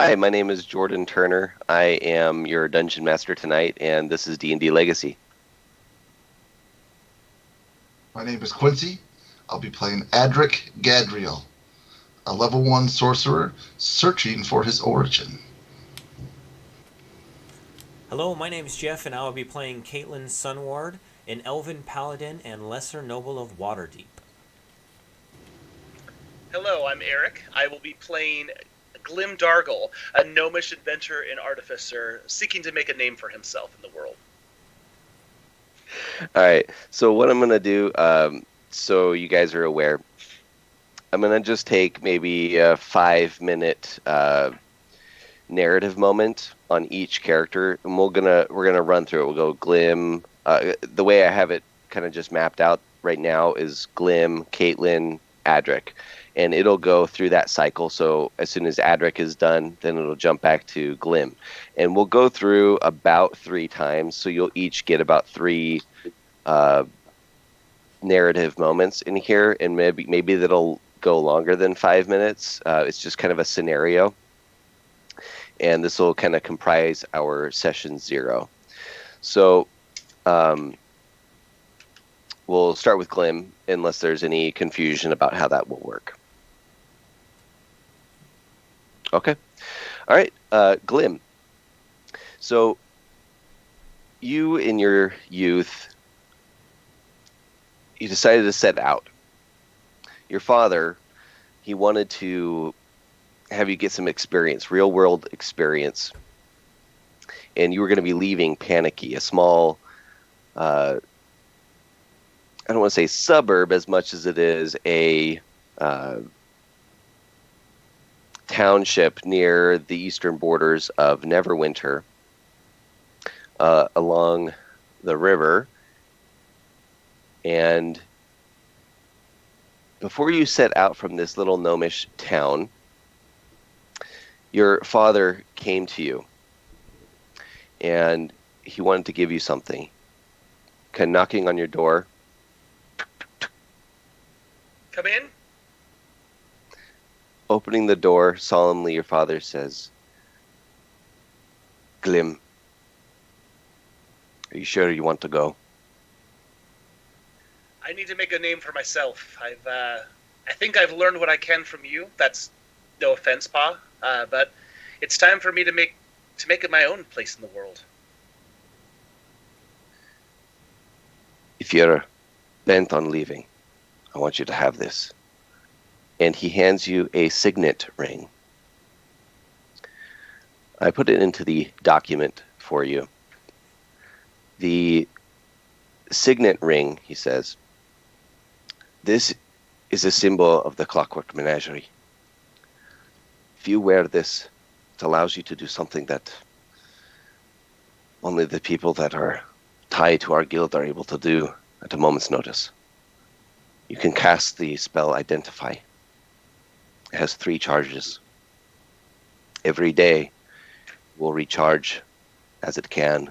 Hi, my name is Jordan Turner. I am your Dungeon Master tonight, and this is D&D Legacy. My name is Quincy. I'll be playing Adric Gadriel, a level 1 sorcerer searching for his origin. Hello, my name is Jeff, and I will be playing Caitlin Sunward, an elven paladin and lesser noble of Waterdeep. Hello, I'm Eric. I will be playing Glim Dargle, a gnomish inventor and artificer seeking to make a name for himself in the world. All right, so what I'm going to do, so you guys are aware, I'm going to just take maybe a 5-minute narrative moment on each character, and we're gonna run through it. We'll go Glim. The way I have it kind of just mapped out right now is Glim, Caitlin, Adric, and it'll go through that cycle. So as soon as Adric is done, then it'll jump back to Glim, and we'll go through about 3 times. So you'll each get about 3 narrative moments in here, and maybe that'll go longer than 5 minutes. It's just kind of a scenario. And this will kind of comprise our session 0. So we'll start with Glim, unless there's any confusion about how that will work. Okay. All right, Glim. So you, in your youth, you decided to set out. Your father, he wanted to have you get some experience, real world experience. And you were going to be leaving Panicky, a small, I don't want to say suburb as much as it is a township near the eastern borders of Neverwinter, along the river. And before you set out from this little gnomish town, your father came to you, and he wanted to give you something. Kind of knocking on your door. Come in. Opening the door solemnly, your father says, Glim, are you sure you want to go? I need to make a name for myself. I think I've learned what I can from you. That's no offense, Pa. But it's time for me to make it my own place in the world. If you're bent on leaving, I want you to have this. And he hands you a signet ring. I put it into the document for you. The signet ring, he says, this is a symbol of the Clockwork Menagerie. If you wear this, it allows you to do something that only the people that are tied to our guild are able to do at a moment's notice. You can cast the spell Identify. It has 3 charges. Every day will recharge as it can.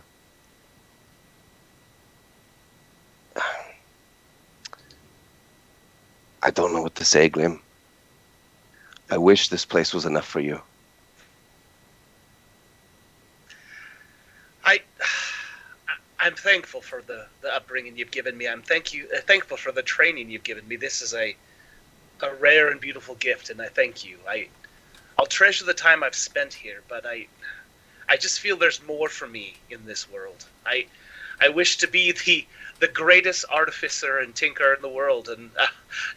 I don't know what to say, Glim. I wish this place was enough for you. I'm thankful for the upbringing you've given me. I'm thankful for the training you've given me. This is a rare and beautiful gift, and I thank you. I'll treasure the time I've spent here, but I just feel there's more for me in this world. I wish to be the greatest artificer and tinker in the world, and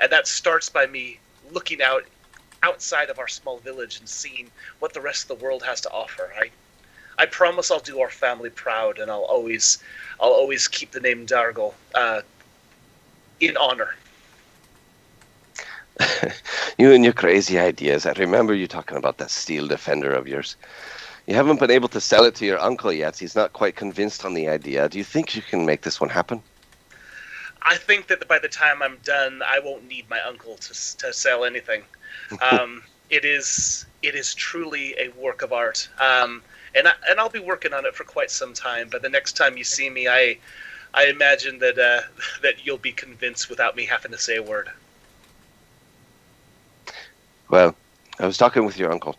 that starts by me looking outside of our small village and seeing what the rest of the world has to offer. I promise I'll do our family proud, and I'll always keep the name Dargle in honor. You and your crazy ideas. I remember you talking about that steel defender of yours. You haven't been able to sell it to your uncle yet. He's not quite convinced on the idea. Do you think you can make this one happen? I think that by the time I'm done, I won't need my uncle to sell anything. It is truly a work of art. And I'll be working on it for quite some time. But the next time you see me, I imagine that you'll be convinced without me having to say a word. Well, I was talking with your uncle.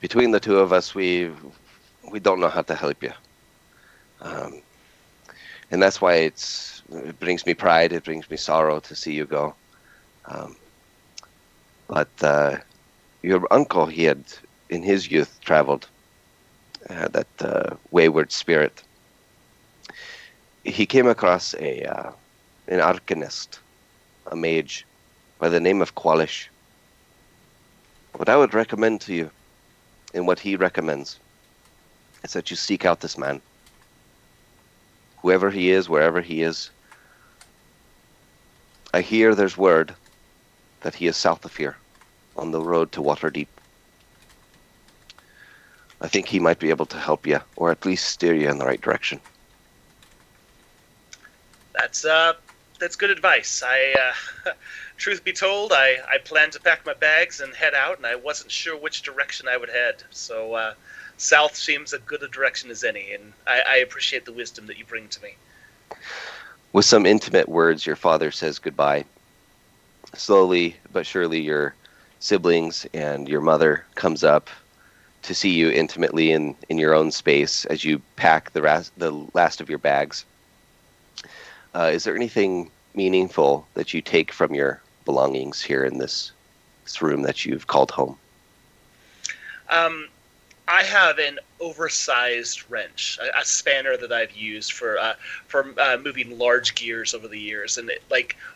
Between the two of us, we don't know how to help you. And that's why it brings me pride, it brings me sorrow to see you go. But your uncle, he had, in his youth, traveled, that wayward spirit. He came across an arcanist, a mage, by the name of Qualish. What I would recommend to you, and what he recommends, is that you seek out this man. Whoever he is, wherever he is. I hear there's word that he is south of here, on the road to Waterdeep. I think he might be able to help you, or at least steer you in the right direction. That's good advice. Truth be told, I planned to pack my bags and head out, and I wasn't sure which direction I would head. So south seems as good a direction as any, and I appreciate the wisdom that you bring to me. With some intimate words, your father says goodbye. Slowly but surely, your siblings and your mother comes up to see you intimately in your own space as you pack the last of your bags. Is there anything meaningful that you take from your belongings here in this room that you've called home? I have an oversized wrench, a spanner that I've used for moving large gears over the years. And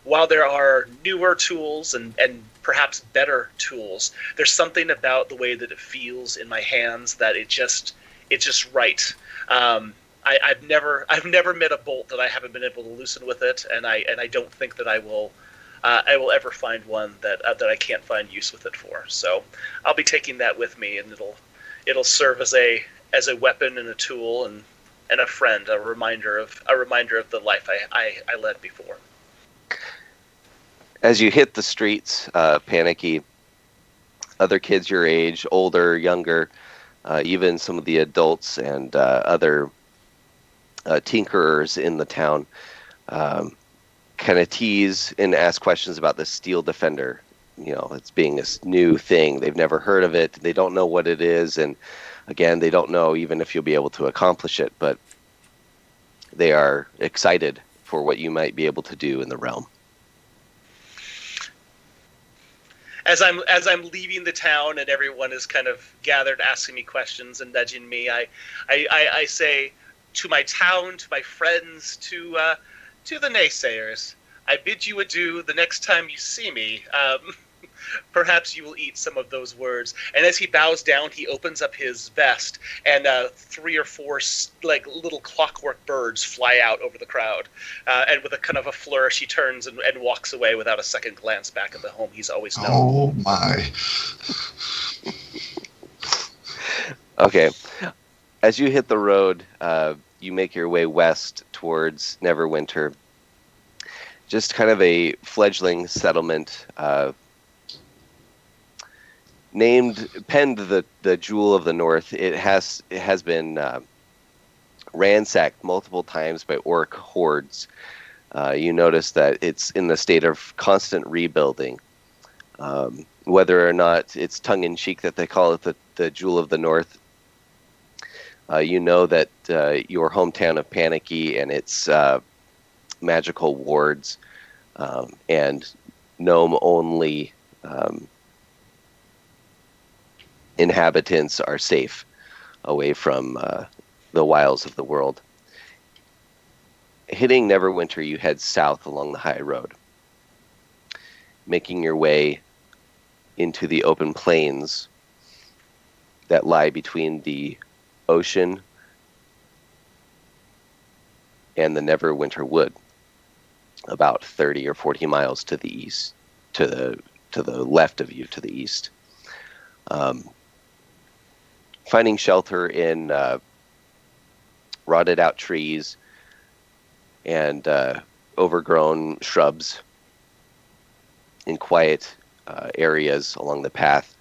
while there are newer tools and perhaps better tools, there's something about the way that it feels in my hands that it's just right. I've never met a bolt that I haven't been able to loosen with it, and I don't think that I will ever find one that I can't find use with it for. So I'll be taking that with me, and it'll serve as a weapon and a tool and a friend, a reminder of the life I led before. As you hit the streets, panicky, other kids your age, older, younger, even some of the adults and other tinkerers in the town kind of tease and ask questions about the Steel Defender. You know, it's being this new thing. They've never heard of it. They don't know what it is. And again, they don't know even if you'll be able to accomplish it, but they are excited for what you might be able to do in the realm. As I'm leaving the town and everyone is kind of gathered asking me questions and nudging me, I say to my town, to my friends, to the naysayers, I bid you adieu. The next time you see me, perhaps you will eat some of those words. And as he bows down, he opens up his vest, and 3 or 4 little clockwork birds fly out over the crowd. And with a kind of a flourish, he turns and walks away without a second glance back at the home he's always known. Oh my! Okay, as you hit the road, you make your way west towards Neverwinter. Just kind of a fledgling settlement, penned the Jewel of the North. It has been ransacked multiple times by orc hordes. You notice that it's in the state of constant rebuilding. Whether or not it's tongue-in-cheek that they call it the Jewel of the North, you know that your hometown of Panicky and its magical wards and gnome-only inhabitants are safe away from the wiles of the world. Hitting Neverwinter, you head south along the high road, making your way into the open plains that lie between the ocean and the Neverwinter Wood, about 30 or 40 miles to the east, to the left of you, to the east. Finding shelter in rotted out trees and overgrown shrubs in quiet areas along the path,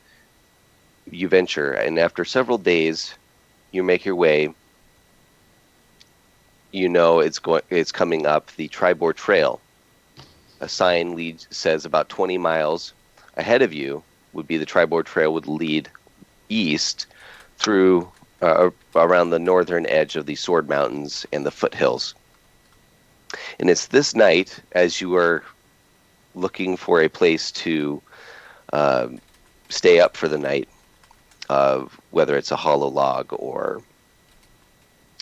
you venture, and after several days, you make your way. You know it's coming up the Tribord Trail. A sign says about 20 miles ahead of you would be the Tribord Trail, would lead east through around the northern edge of the Sword Mountains and the foothills. And it's this night, as you are looking for a place to stay up for the night, whether it's a hollow log or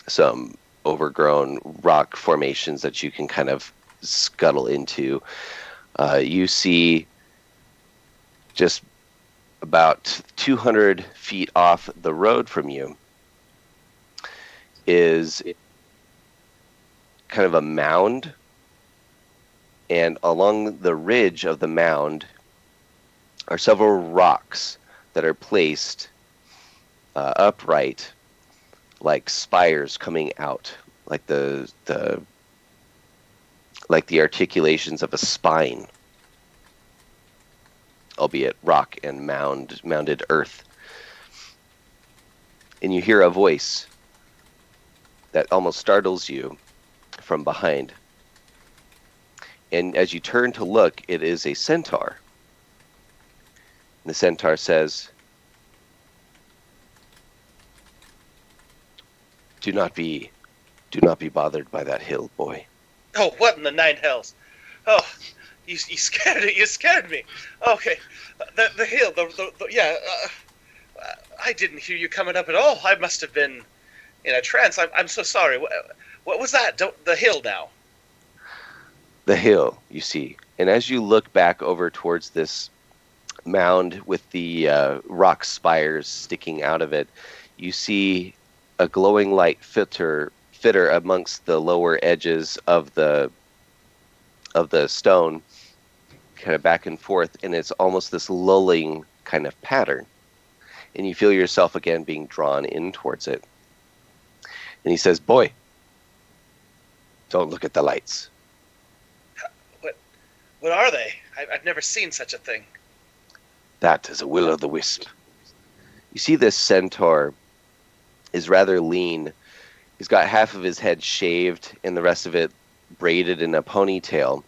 some overgrown rock formations that you can kind of scuttle into, you see just about 200 feet off the road from you is kind of a mound, and along the ridge of the mound are several rocks that are placed upright, like spires coming out, like the articulations of a spine, albeit rock and mounded earth. And you hear a voice that almost startles you from behind. And as you turn to look, it is a centaur. And the centaur says, Do not be bothered by that hill, boy. Oh, what in the nine hells? Oh, you scared me. Okay, the hill, yeah. I didn't hear you coming up at all. I must have been in a trance. I'm so sorry. What was that? The hill now. The hill, you see. And as you look back over towards this mound with the rock spires sticking out of it, you see a glowing light fitter amongst the lower edges of the stone, kind of back and forth, and it's almost this lulling kind of pattern. And you feel yourself again being drawn in towards it. And he says, Boy, don't look at the lights. What are they? I've never seen such a thing. That is a will-o'-the-wisp. You see, this centaur is rather lean. He's got half of his head shaved and the rest of it braided in a ponytail.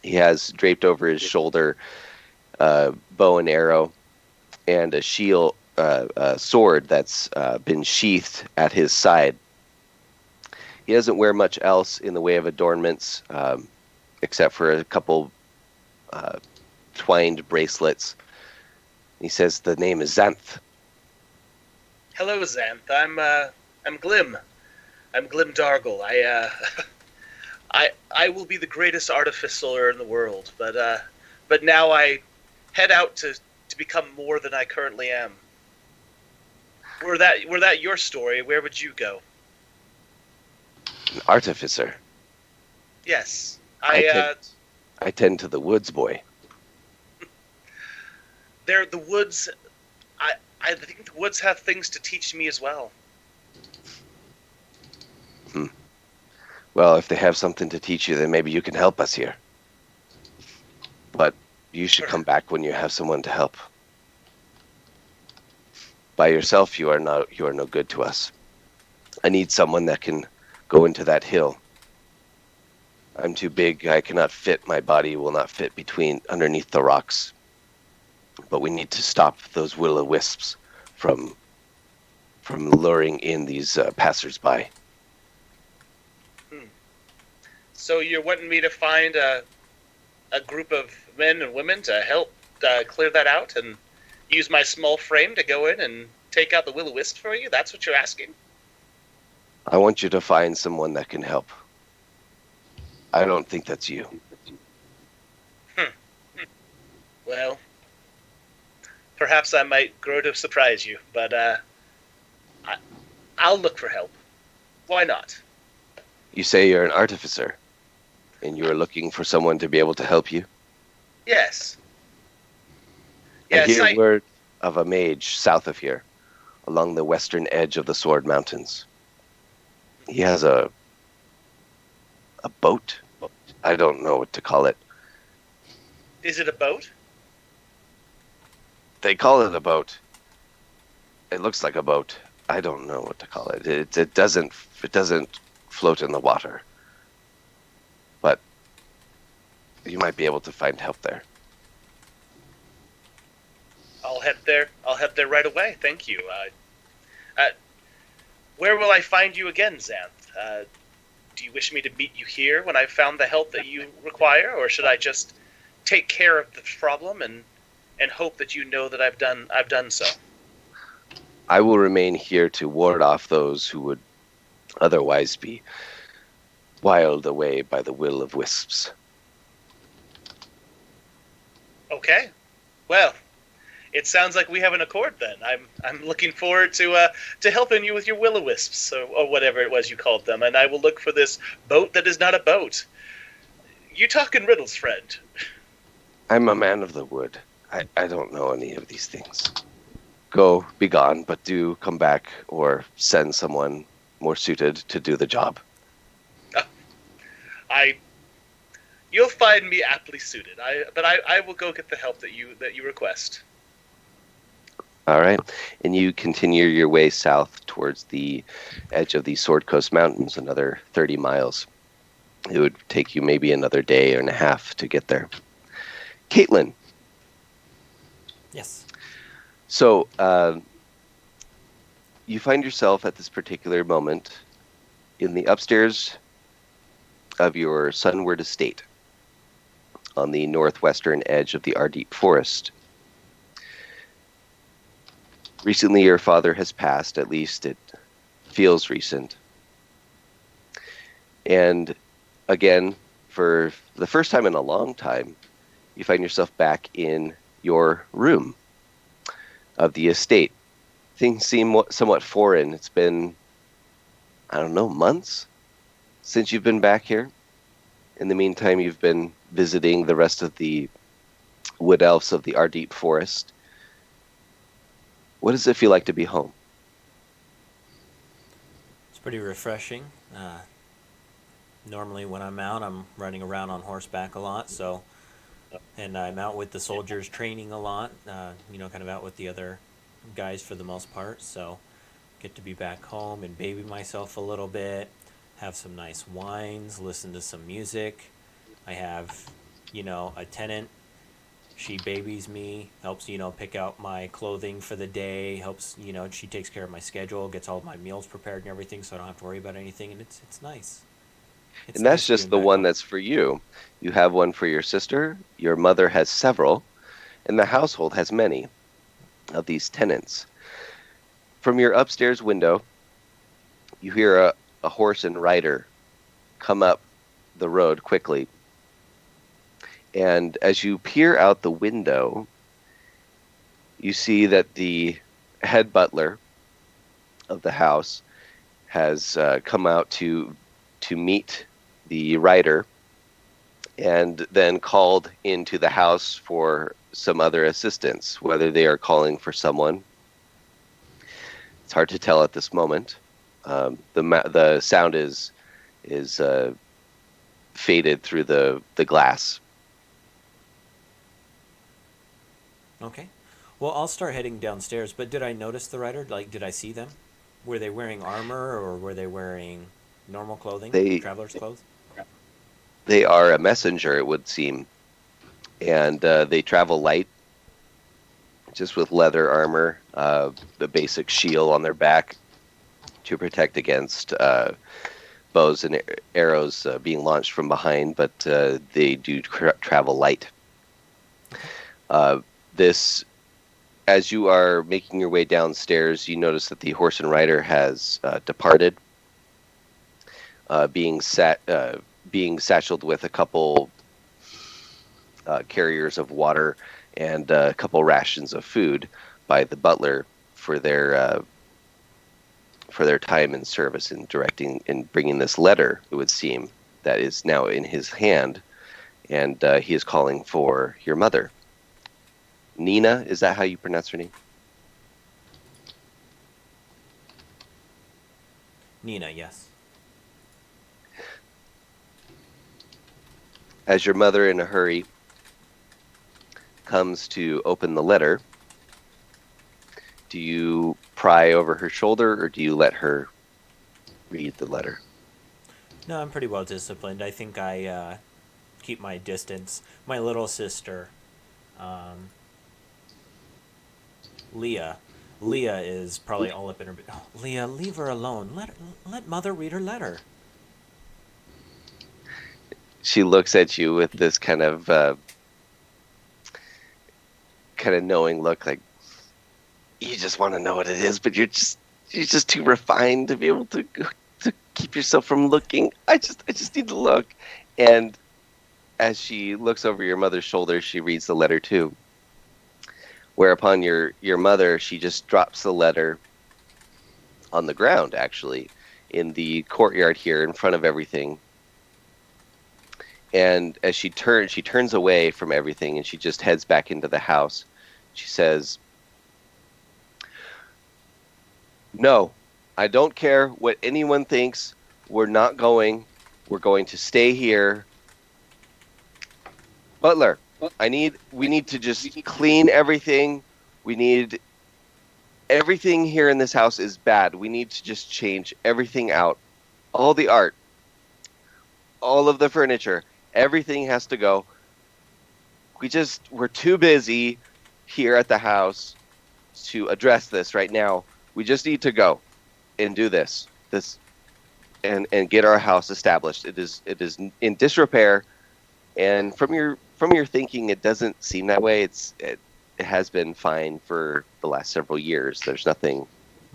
He has draped over his shoulder bow and arrow and a shield, a sword that's been sheathed at his side. He doesn't wear much else in the way of adornments, except for a couple twined bracelets. He says the name is Xanth. Hello, Xanth. I'm Glim. I'm Glim Dargle. I will be the greatest artificer in the world, but now I head out to become more than I currently am. Were that your story, where would you go? An artificer. Yes. I tend to the woods, boy. The woods. I think the woods have things to teach me as well. Well, if they have something to teach you, then maybe you can help us here. But you should come back when you have someone to help. By yourself, you are no good to us. I need someone that can go into that hill. I'm too big. I cannot fit. My body will not fit underneath the rocks. But we need to stop those will-o'-wisps from luring in these passers-by. So you're wanting me to find a group of men and women to help clear that out and use my small frame to go in and take out the will-o'-wisp for you? That's what you're asking? I want you to find someone that can help. I don't think that's you. Well, perhaps I might grow to surprise you, but I'll look for help. Why not? You say you're an artificer, and you are looking for someone to be able to help you? Yes. I Yes, hear word of a mage south of here, along the western edge of the Sword Mountains. He has a boat? I don't know what to call it. Is it a boat? They call it a boat. It looks like a boat. I don't know what to call it. It doesn't float in the water. But you might be able to find help there. I'll head there right away. Thank you. Uh, where will I find you again, Xanth? Do you wish me to meet you here when I've found the help that you require, or should I just take care of the problem and hope that you know that I've done so? I will remain here to ward off those who would otherwise be wiled away by the will of wisps. Okay. Well, it sounds like we have an accord then. I'm looking forward to helping you with your will-o-wisps or whatever it was you called them, and I will look for this boat that is not a boat. You talk in riddles, friend. I'm a man of the wood. I don't know any of these things. Go, be gone, but do come back or send someone more suited to do the job. I You'll find me aptly suited. I will go get the help that you request. All right. And you continue your way south towards the edge of the Sword Coast Mountains, another 30 miles. It would take you maybe another day and a half to get there. Caitlin. Yes. So you find yourself at this particular moment in the upstairs of your Sunward estate on the northwestern edge of the Ardeep Forest. Recently, your father has passed, at least it feels recent. And again, for the first time in a long time, you find yourself back in your room of the estate. Things seem somewhat foreign. It's been, I don't know, months since you've been back here. In the meantime, you've been visiting the rest of the wood elves of the Ardeep Forest. What does it feel like to be home? It's pretty refreshing. Normally when I'm out, I'm running around on horseback a lot, and I'm out with the soldiers training a lot, kind of out with the other guys for the most part, so get to be back home and baby myself a little bit, have some nice wines, listen to some music. I have, a tenant. She babies me, helps, pick out my clothing for the day, helps, she takes care of my schedule, gets all of my meals prepared and everything, so I don't have to worry about anything, and it's nice. It's And that's nice just being the back one home. that's for you. You have one for your sister, your mother has several, and the household has many of these tenants. From your upstairs window, you hear a horse and rider come up the road quickly. And as you peer out the window, you see that the head butler of the house has come out to meet the rider and then called into the house for some other assistance, whether they are calling for someone. It's hard to tell at this moment. The sound is faded through the glass. Okay. Well, I'll start heading downstairs, but did I notice the rider? Like, did I see them? Were they wearing armor or were they wearing normal clothing, They traveler's clothes? they are a messenger, it would seem, and they travel light, just with leather armor, the basic shield on their back to protect against bows and arrows being launched from behind, but they do travel light. This, as you are making your way downstairs, you notice that the horse and rider has departed, being satcheled with a couple carriers of water and a couple rations of food by the butler for their time in service in directing and bringing this letter, it would seem, that is now in his hand, and he is calling for your mother. Nina, is that how you pronounce her name? Nina, yes. As your mother, in a hurry, comes to open the letter, do you pry over her shoulder or do you let her read the letter? No, I'm pretty well disciplined. I think I keep my distance. My little sister, um, Leah, Leah is probably all up in her. Oh, Leah, leave her alone. Let Mother read her letter. She looks at you with this kind of knowing look, like you just want to know what it is, but you're just too refined to be able to keep yourself from looking. I just need to look. And as she looks over your mother's shoulder, she reads the letter too. Whereupon your mother, she just drops the letter on the ground, actually, in the courtyard here in front of everything. And as she turns away from everything and she just heads back into the house. She says, "No, I don't care what anyone thinks. We're not going. We're going to stay here. Butler, we need to just clean everything. We need everything here in this house is bad. We need to just change everything out. All the art, all of the furniture, everything has to go. We're too busy here at the house to address this right now. We just need to go and do this and get our house established. It is in disrepair, and from your thinking, it doesn't seem that way. It has been fine for the last several years. There's nothing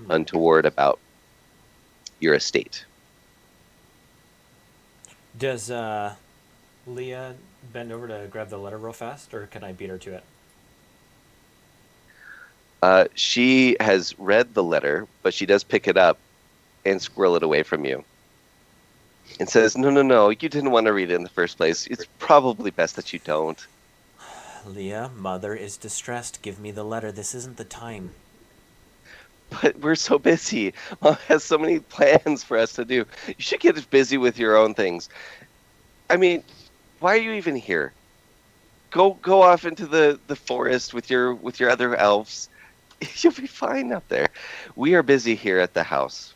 untoward about your estate." Does Leah bend over to grab the letter real fast, or can I beat her to it? She has read the letter, but she does pick it up and squirrel it away from you and says, No, you didn't want to read it in the first place. It's probably best that you don't." Leah, Mother is distressed. Give me the letter. This isn't the time. "But we're so busy. Mom has so many plans for us to do. You should get busy with your own things. I mean, why are you even here? Go off into the forest with your other elves. You'll be fine up there. We are busy here at the house."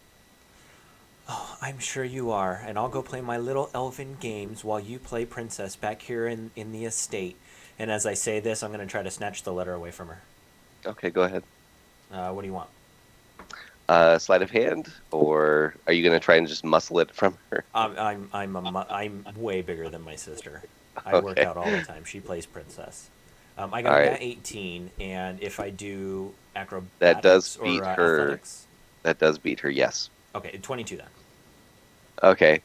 Oh, I'm sure you are, and I'll go play my little elven games while you play princess back here in the estate. And as I say this, I'm going to try to snatch the letter away from her. Okay, go ahead. What do you want? Sleight of hand, or are you going to try and just muscle it from her? I'm way bigger than my sister. I work Okay. out all the time. She plays princess. I got All a right. nat 18, and if I do acrobatics That does or beat her. athletics, That does beat her, yes. okay, 22 then. Okay.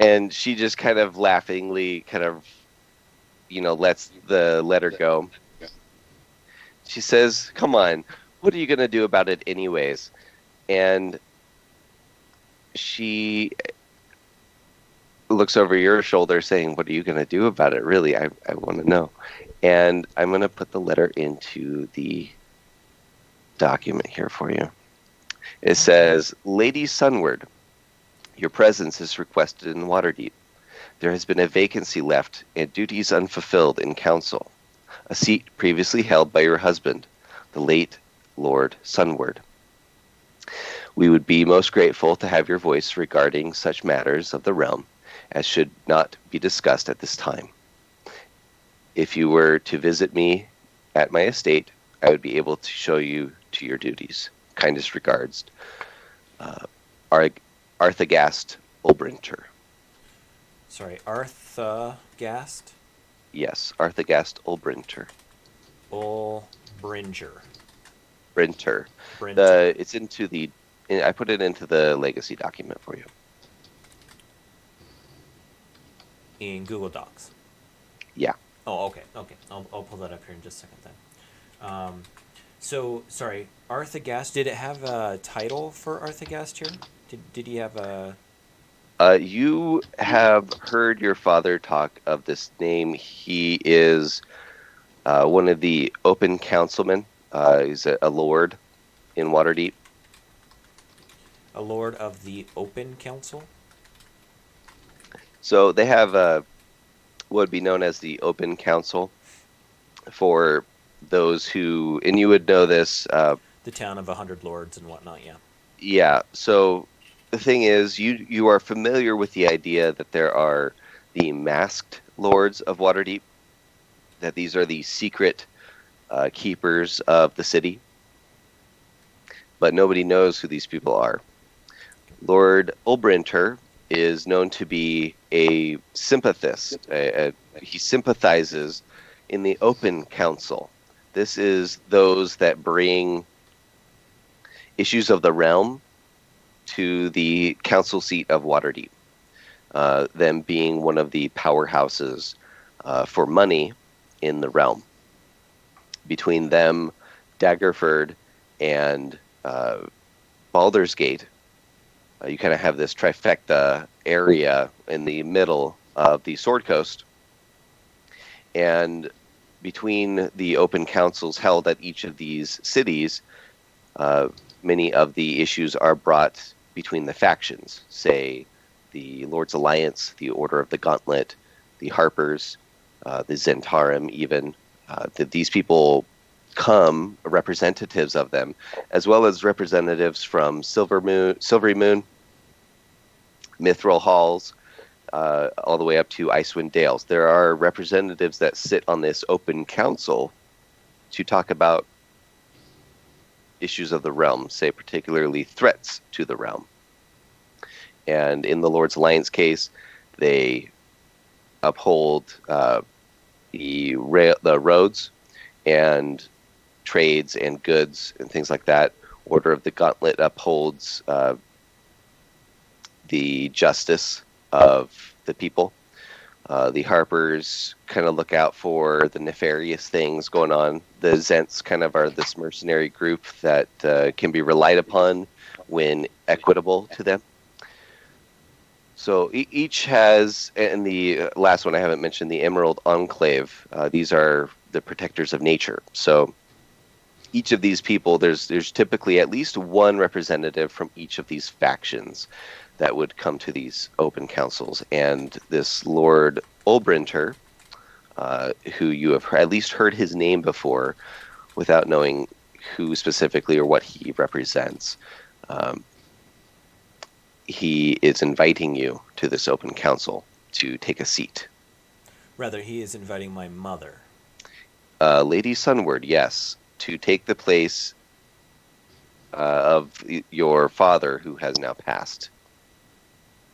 And she just kind of laughingly lets the letter go. She says, "Come on, what are you going to do about it anyways?" And she looks over your shoulder saying, "What are you going to do about it? Really, I want to know." And I'm going to put the letter into the document here for you. It says, "Lady Sunward, your presence is requested in Waterdeep. There has been a vacancy left and duties unfulfilled in council, a seat previously held by your husband, the late Lord Sunward. We would be most grateful to have your voice regarding such matters of the realm as should not be discussed at this time. If you were to visit me at my estate, I would be able to show you to your duties. Kindest regards, Arthagast Olbrinter." Sorry, Arthagast Yes, Arthagast Olbrinter. Olbringer. Brinter. Brinter. I put it into the legacy document for you. In Google Docs. Yeah. Oh, okay. I'll pull that up here in just a second then. So, sorry, Arthagast, did it have a title for Arthagast here? Did he have a... You have heard your father talk of this name. He is one of the open councilmen. He's a lord in Waterdeep. A lord of the Open Council? So they have what would be known as the Open Council for those who, and you would know this. The town of 100 lords and whatnot, yeah. Yeah, so the thing is, you are familiar with the idea that there are the masked lords of Waterdeep, that these are the secret keepers of the city. but nobody knows who these people are. Lord Ulbrinter is known to be a sympathist. He sympathizes in the Open Council. This is those that bring issues of the realm to the council seat of Waterdeep, them being one of the powerhouses for money in the realm. Between them, Daggerford, and Baldur's Gate, you kind of have this trifecta area in the middle of the Sword Coast. And between the open councils held at each of these cities, many of the issues are brought between the factions, say the Lord's Alliance, the Order of the Gauntlet, the Harpers, the Zentarum even. These people come, representatives of them, as well as representatives from Silvery Moon, Mithril Halls, all the way up to Icewind Dales. There are representatives that sit on this open council to talk about issues of the realm, say particularly threats to the realm. And in the Lord's Alliance case, they uphold the roads and trades and goods and things like that. Order of the Gauntlet upholds the justice of the people. The Harpers kind of look out for the nefarious things going on. The Zents kind of are this mercenary group that can be relied upon when equitable to them. So each has, and the last one I haven't mentioned, the Emerald Enclave. These are the protectors of nature. So each of these people, there's typically at least one representative from each of these factions that would come to these open councils. And this Lord Ulbrinter, who you have at least heard his name before without knowing who specifically or what he represents, he is inviting you to this open council to take a seat. Rather, he is inviting my mother. Lady Sunward, yes, to take the place of your father who has now passed.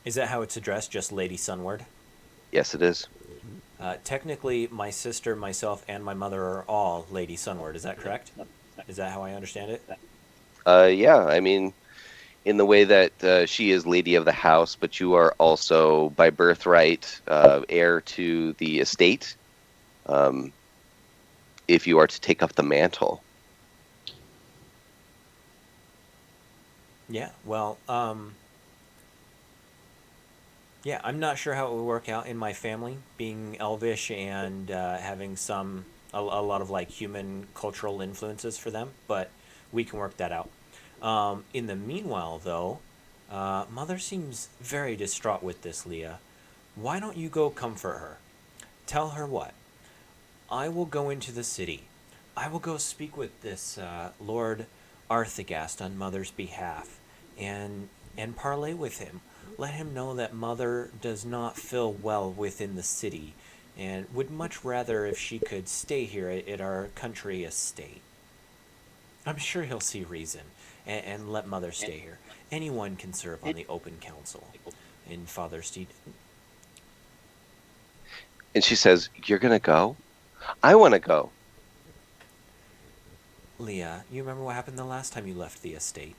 Is that how it's addressed, just Lady Sunward? Yes, it is. Technically, my sister, myself, and my mother are all Lady Sunward. Is that correct? Is that how I understand it? Yeah, I mean, in the way that she is lady of the house, but you are also, by birthright, heir to the estate, if you are to take up the mantle. Yeah, well, yeah, I'm not sure how it would work out in my family, being elvish and having a lot of like human cultural influences for them, but we can work that out. In the meanwhile, though, Mother seems very distraught with this, Leah. Why don't you go comfort her? Tell her what? I will go into the city. I will go speak with this Lord Arthagast on Mother's behalf, and parley with him. Let him know that Mother does not feel well within the city, and would much rather if she could stay here at our country estate. I'm sure he'll see reason, and let Mother stay here. Anyone can serve on the open council in Father Steed. And she says, "You're going to go? I want to go." Leah, you remember what happened the last time you left the estate?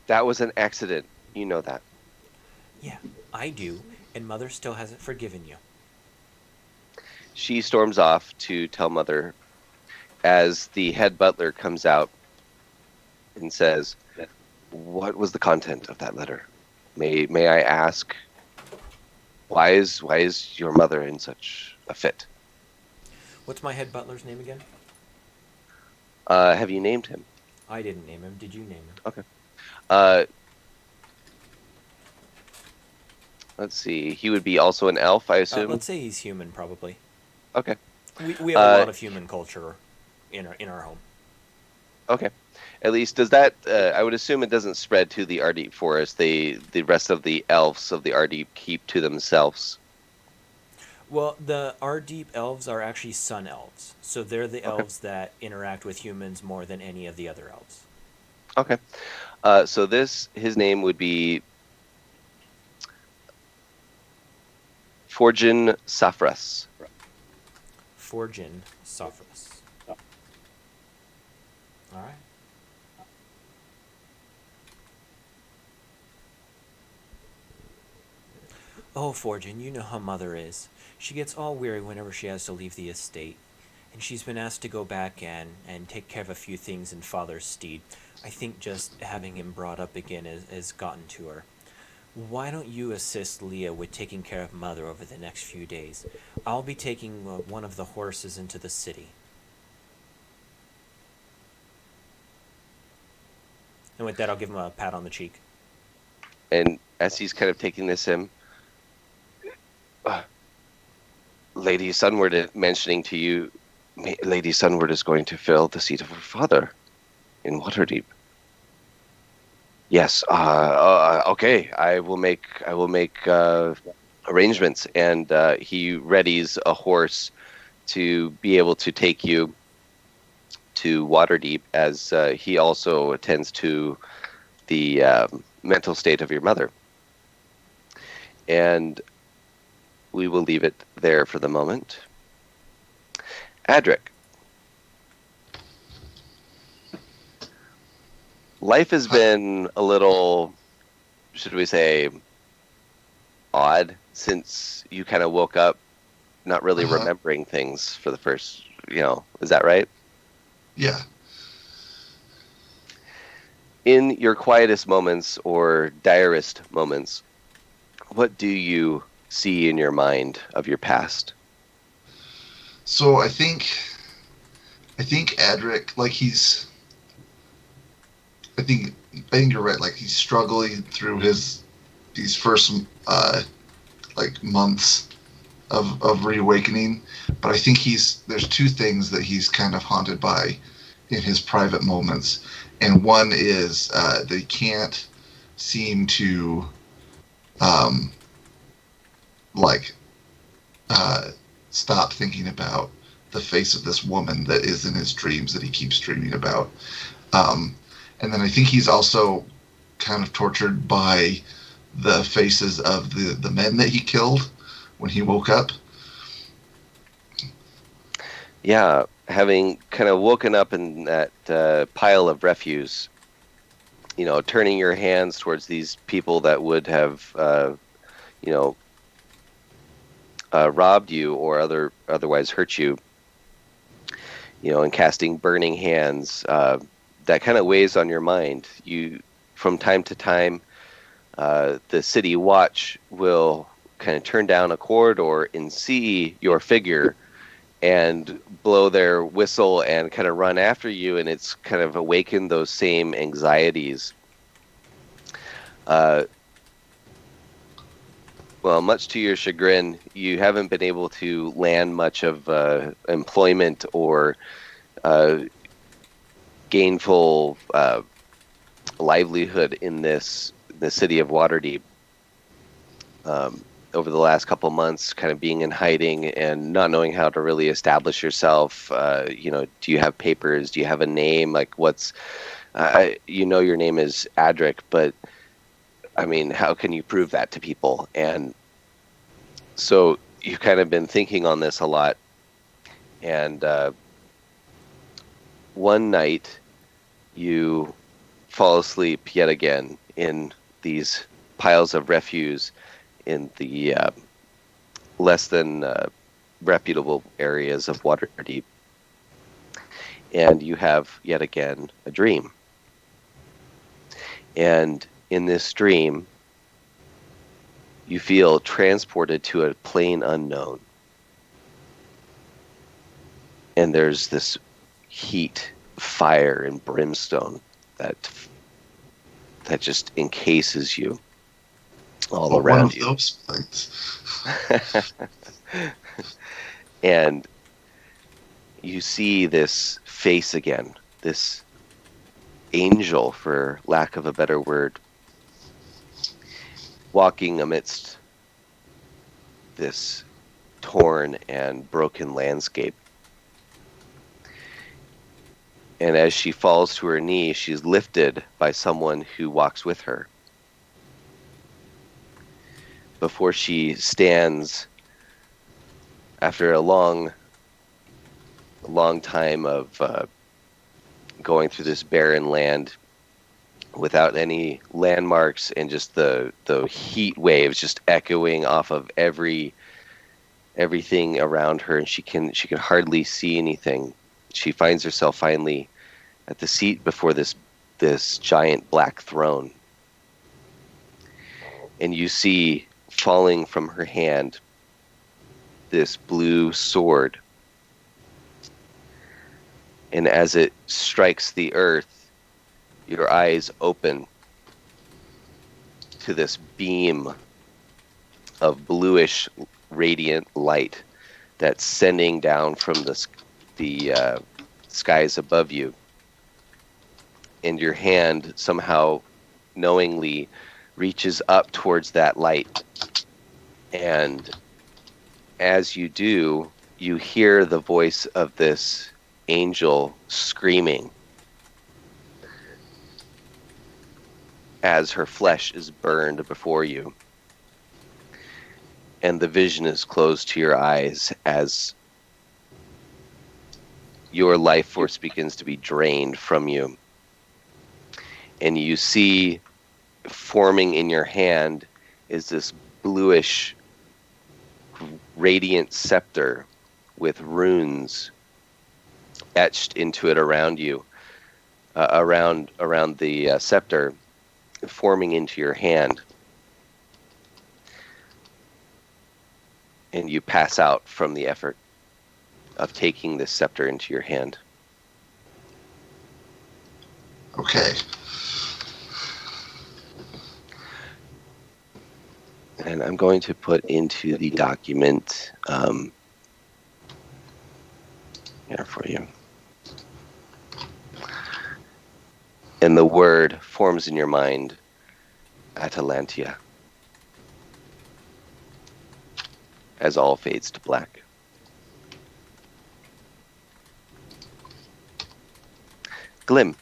That was an accident. You know that. Yeah, I do, and Mother still hasn't forgiven you. She storms off to tell Mother as the head butler comes out and says, "What was the content of that letter? May I ask, why is your mother in such a fit?" What's my head butler's name again? Have you named him? I didn't name him. Did you name him? Okay. Let's see. He would be also an elf, I assume. Let's say he's human, probably. Okay. We have a lot of human culture in our home. Okay. At least does that? I would assume it doesn't spread to the Ardeep forest. The rest of the elves of the Ardeep keep to themselves. Well, our deep elves are actually sun elves, so they're the Okay. elves that interact with humans more than any of the other elves. Okay. So his name would be Forgin Safras. Forgin Sophros. All right. Oh, Forgin, you know how Mother is. She gets all weary whenever she has to leave the estate, and she's been asked to go back and take care of a few things in Father's stead. I think just having him brought up again has gotten to her. Why don't you assist Leah with taking care of Mother over the next few days? I'll be taking one of the horses into the city. And with that, I'll give him a pat on the cheek. And as he's kind of taking this in, uh, Lady Sunward mentioning to you, Lady Sunward is going to fill the seat of her father in Waterdeep. Yes. Okay. I will make arrangements, and he readies a horse to be able to take you to Waterdeep, as he also attends to the mental state of your mother. And we will leave it there for the moment. Adric, life has been a little, should we say, odd since you kind of woke up not really remembering things for the first, is that right? Yeah. In your quietest moments or direst moments, what do you see in your mind of your past? So I think Adric, like I think you're right. Like he's struggling through these first like months of reawakening, but I think there's two things that he's kind of haunted by in his private moments, and one is that he can't seem to um, like uh, stop thinking about the face of this woman that is in his dreams that he keeps dreaming about. Um, and then I think he's also kind of tortured by the faces of the men that he killed when he woke up. Yeah, having kind of woken up in that pile of refuse, turning your hands towards these people that would have, you know, robbed you or otherwise hurt you, and casting burning hands, that kind of weighs on your mind. From time to time, the city watch will kind of turn down a corridor and see your figure and blow their whistle and kind of run after you, and it's kind of awakened those same anxieties. Well, much to your chagrin, you haven't been able to land much of employment or gainful livelihood in the city of Waterdeep. Over the last couple months, kind of being in hiding and not knowing how to really establish yourself. Do you have papers? Do you have a name? Like, your name is Adric, but I mean, how can you prove that to people? And so you've kind of been thinking on this a lot. And one night, you fall asleep yet again in these piles of refuse in the less than reputable areas of Waterdeep. And you have yet again a dream. And in this dream, you feel transported to a plane unknown. And there's this heat, fire, and brimstone that just encases you all around you. One of those planes. And you see this face again, this angel, for lack of a better word, walking amidst this torn and broken landscape. And as she falls to her knees, she's lifted by someone who walks with her. Before she stands, after a long time of going through this barren land without any landmarks, and just the heat waves just echoing off of everything around her, and she can hardly see anything. She finds herself finally at the seat before this giant black throne. And you see falling from her hand this blue sword. And as it strikes the earth, your eyes open to this beam of bluish radiant light that's sending down from the skies above you. And your hand somehow knowingly reaches up towards that light. And as you do, you hear the voice of this angel screaming as her flesh is burned before you. And the vision is closed to your eyes as your life force begins to be drained from you. And you see forming in your hand is this bluish radiant scepter with runes etched into it around you, around the scepter, forming into your hand. And you pass out from the effort of taking this scepter into your hand. Okay. And I'm going to put into the document here for you. And the word forms in your mind, Atalantia, as all fades to black. Glim.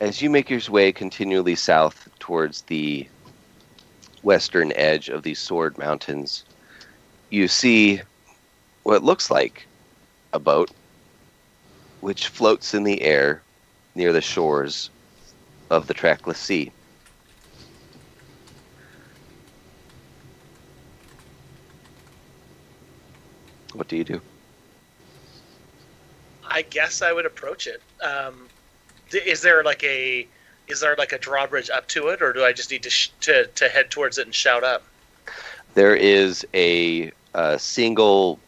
As you make your way continually south towards the western edge of these Sword Mountains, you see what looks like a boat which floats in the air near the shores of the trackless sea. What do you do? I guess I would approach it. Is there like a drawbridge up to it, or do I just need to head towards it and shout up? There is a single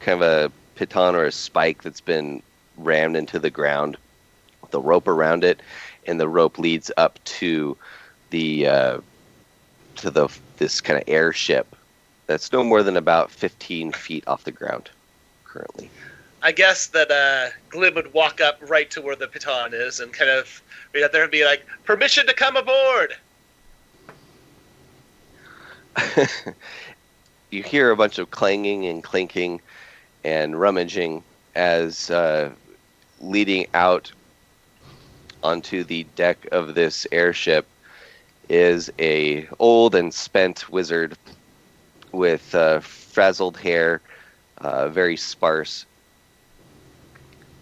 kind of a piton or a spike that's been rammed into the ground with a rope around it, and the rope leads up to this kind of airship that's no more than about 15 feet off the ground currently. I guess that Glim would walk up right to where the piton is and kind of be out there and be like, "Permission to come aboard!" You hear a bunch of clanging and clinking and rummaging as leading out onto the deck of this airship is a old and spent wizard with frazzled hair, very sparse,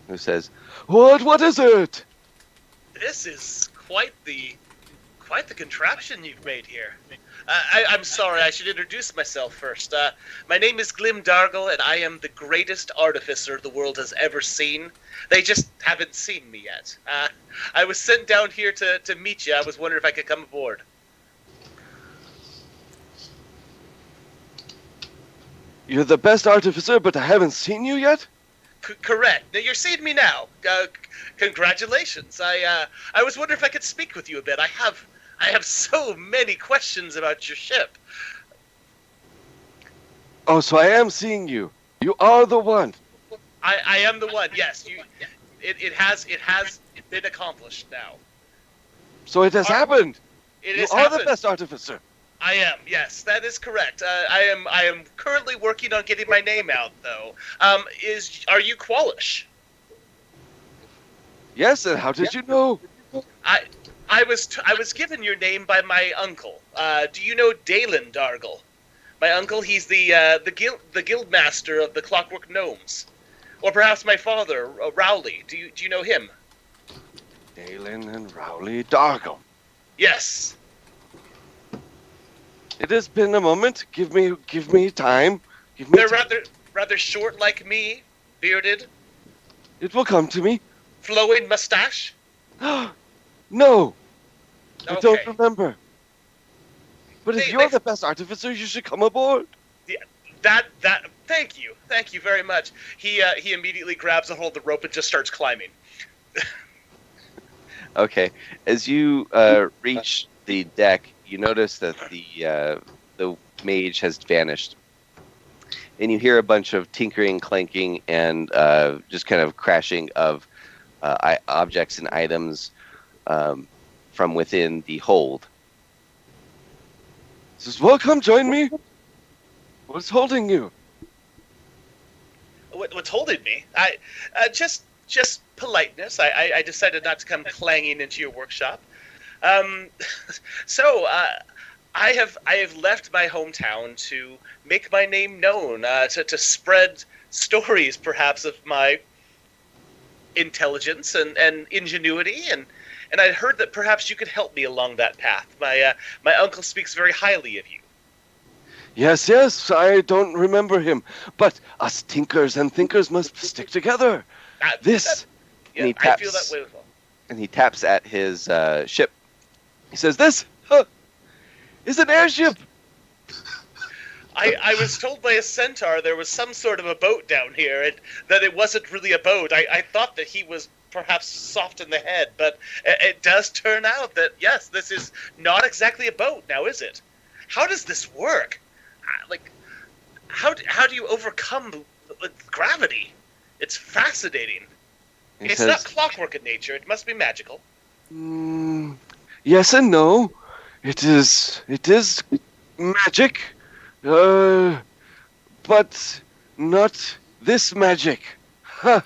who says, What is it?" This is quite the contraption you've made here. I'm sorry, I should introduce myself first. My name is Glim Dargle, and I am the greatest artificer the world has ever seen. They just haven't seen me yet. I was sent down here to meet you. I was wondering if I could come aboard. "You're the best artificer, but I haven't seen you yet?" Correct. Now, you're seeing me now. Congratulations. I was wondering if I could speak with you a bit. I have so many questions about your ship. "Oh, so I am seeing you. You are the one." I am the one. Yes. It has been accomplished now. So it has happened. It You has are the happened. best artificer. I am. Yes, that is correct. I am currently working on getting my name out, though. Are you Qualish? Yes, and how did you know? I was given your name by my uncle. Do you know Dalen Dargle? My uncle, he's the guild master of the Clockwork Gnomes, or perhaps my father, Rowley. Do you know him? Dalen and Rowley Dargle. Yes. It has been a moment. Give me time. Give me They're time. rather short like me, bearded, It will come to me. flowing mustache. No, I Okay. don't remember. But if They- you're they- the best artificer, you should come aboard. That thank you very much. He immediately grabs a hold of the rope and just starts climbing. Okay. As you reach the deck, you notice that the mage has vanished, and you hear a bunch of tinkering, clanking, and just kind of crashing of objects and items from within the hold. He says, "Welcome, join me. What's holding you?" What's holding me? Just politeness. I decided not to come clanging into your workshop. Um, so I have left my hometown to make my name known, to spread stories, perhaps, of my intelligence and ingenuity, and I heard that perhaps you could help me along that path. My uncle speaks very highly of you. Yes, I don't remember him, but us tinkers and thinkers must stick together. This, Yeah, and he I feel taps, that way as well. and he taps at his ship. He says, "This is an airship." I was told by a centaur there was some sort of a boat down here, and that it wasn't really a boat. I thought that he was perhaps soft in the head, but it does turn out that, yes, this is not exactly a boat now, is it? How does this work? Like, how do you overcome gravity? It's fascinating. He It's says, not clockwork in nature. It must be magical. Yes and no. It is magic, but not this magic. Huh,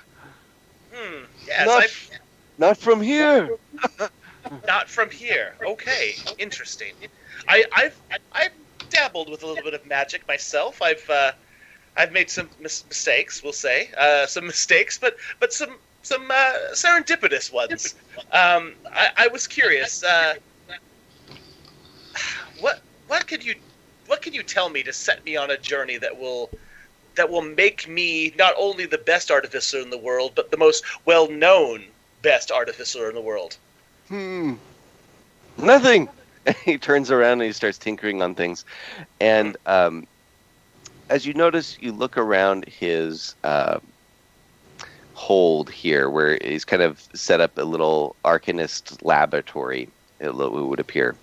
Yes, not from here. not from here. Okay, interesting. I've dabbled with a little bit of magic myself. I've made some mistakes, we'll say, some mistakes, but some serendipitous ones. I was curious. What could you tell me to set me on a journey that will make me not only the best artificer in the world, but the most well-known best artificer in the world? Nothing. He turns around and he starts tinkering on things, and as you notice, you look around his hold here, where he's kind of set up a little arcanist laboratory. It would appear,